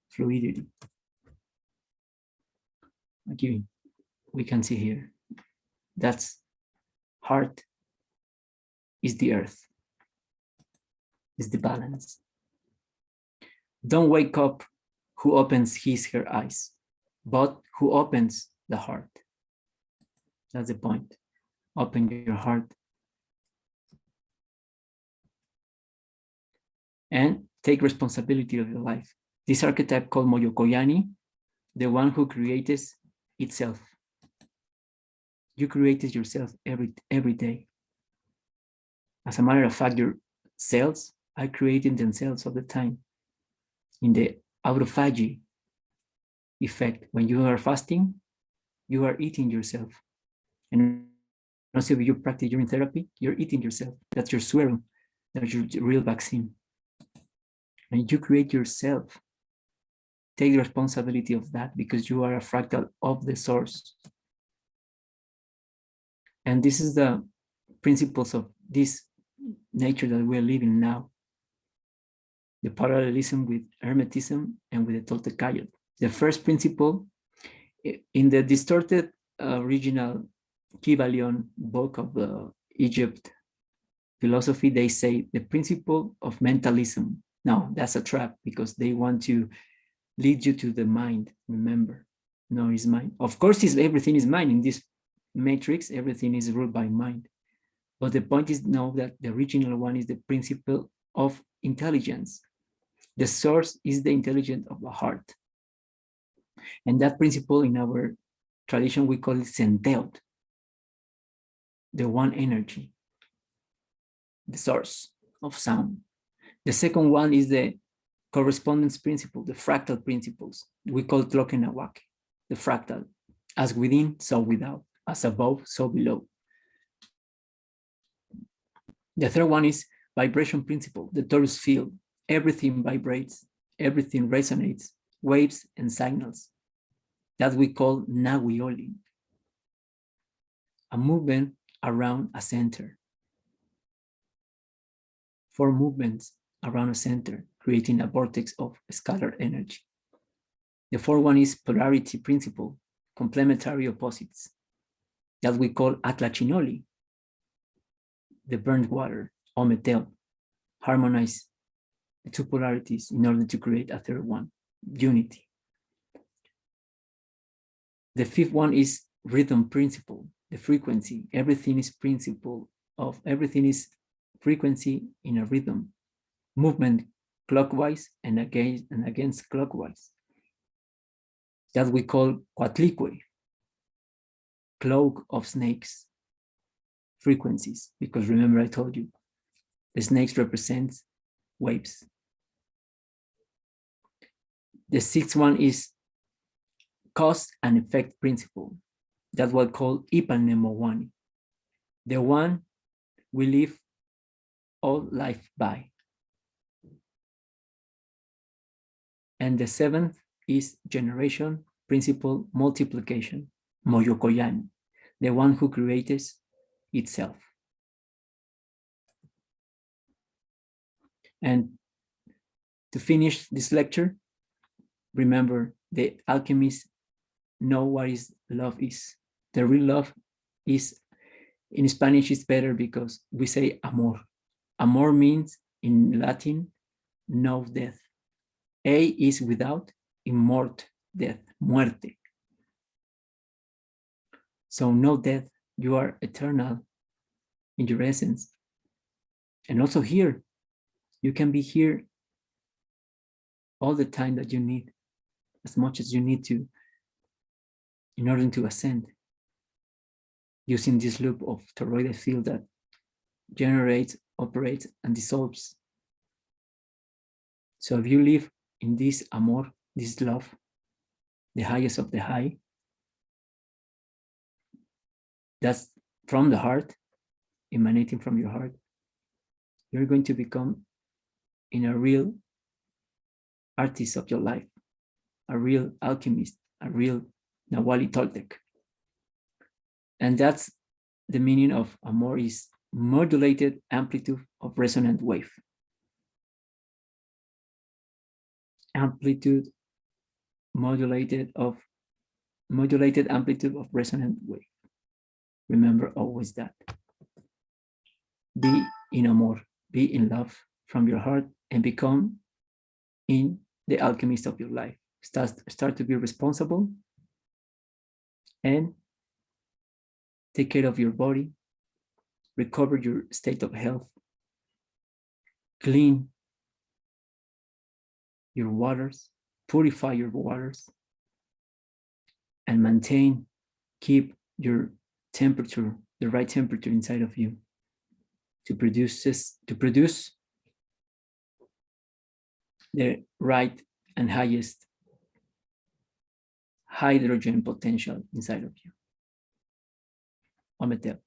fluidity. Again, we can see here. That's heart is the earth, is the balance. Don't wake up who opens her eyes, but who opens the heart. That's the point. Open your heart and take responsibility of your life. This archetype called Moyokoyani, the one who created itself. You created yourself every day. As a matter of fact, your cells are creating themselves all the time. In the autophagy effect, when you are fasting, you are eating yourself. And also if you practice urine therapy, you're eating yourself. That's your serum. That's your real vaccine. And you create yourself. Take the responsibility of that because you are a fractal of the source. And this is the principles of this nature that we're living now. The parallelism with Hermetism and with the Toltek. The first principle, in the distorted original Kybalion book of the Egypt philosophy, they say the principle of mentalism. No, that's a trap because they want to lead you to the mind. Remember, no, it's mind. Of course, everything is mind. In this matrix, everything is ruled by mind. But the point is now that the original one is the principle of intelligence. The source is the intelligence of the heart. And that principle in our tradition, we call it Senteot, the one energy, the source of sound. The second one is the correspondence principle, the fractal principles. We call it Lokenawake, the fractal, as within, so without, as above, so below. The third one is vibration principle, the torus field. Everything vibrates, everything resonates, waves and signals. That we call Nawioli, a movement around a center. 4 movements around a center, creating a vortex of scalar energy. The fourth one is polarity principle, complementary opposites, that we call Atlachinoli, the burnt water, Ometel, harmonize the 2 polarities in order to create a third one, unity. The fifth one is rhythm principle, the frequency. Everything is frequency in a rhythm, movement clockwise and against clockwise. That we call Coatlicue, cloak of snakes, frequencies, because remember I told you, the snakes represent waves. The sixth one is cause and effect principle, that we call Ipannemowani, the one we live all life by. And the seventh is generation principle multiplication, Moyokoyan, the one who creates itself. And to finish this lecture, remember the alchemists know what love is. The real love is, in Spanish it's better because we say amor. Amor means in Latin, no death. A is without, immort, death, muerte. So no death, you are eternal in your essence. And also here, you can be here all the time that you need, as much as you need to, in order to ascend, using this loop of toroidal field that generates, operates, and dissolves. So if you live in this amor, this love, the highest of the high, that's from the heart, emanating from your heart, you're going to become in a real artist of your life, a real alchemist, a real Nawali Toltek. And that's the meaning of amor, is modulated amplitude of resonant wave. Amplitude modulated amplitude of resonant wave. Remember always that. Be in amor, be in love from your heart, and become in the alchemist of your life. Start to be responsible and take care of your body, recover your state of health, clean your waters, purify your waters, and keep your temperature, the right temperature inside of you to produce the right and highest hydrogen potential inside of you. Ometel.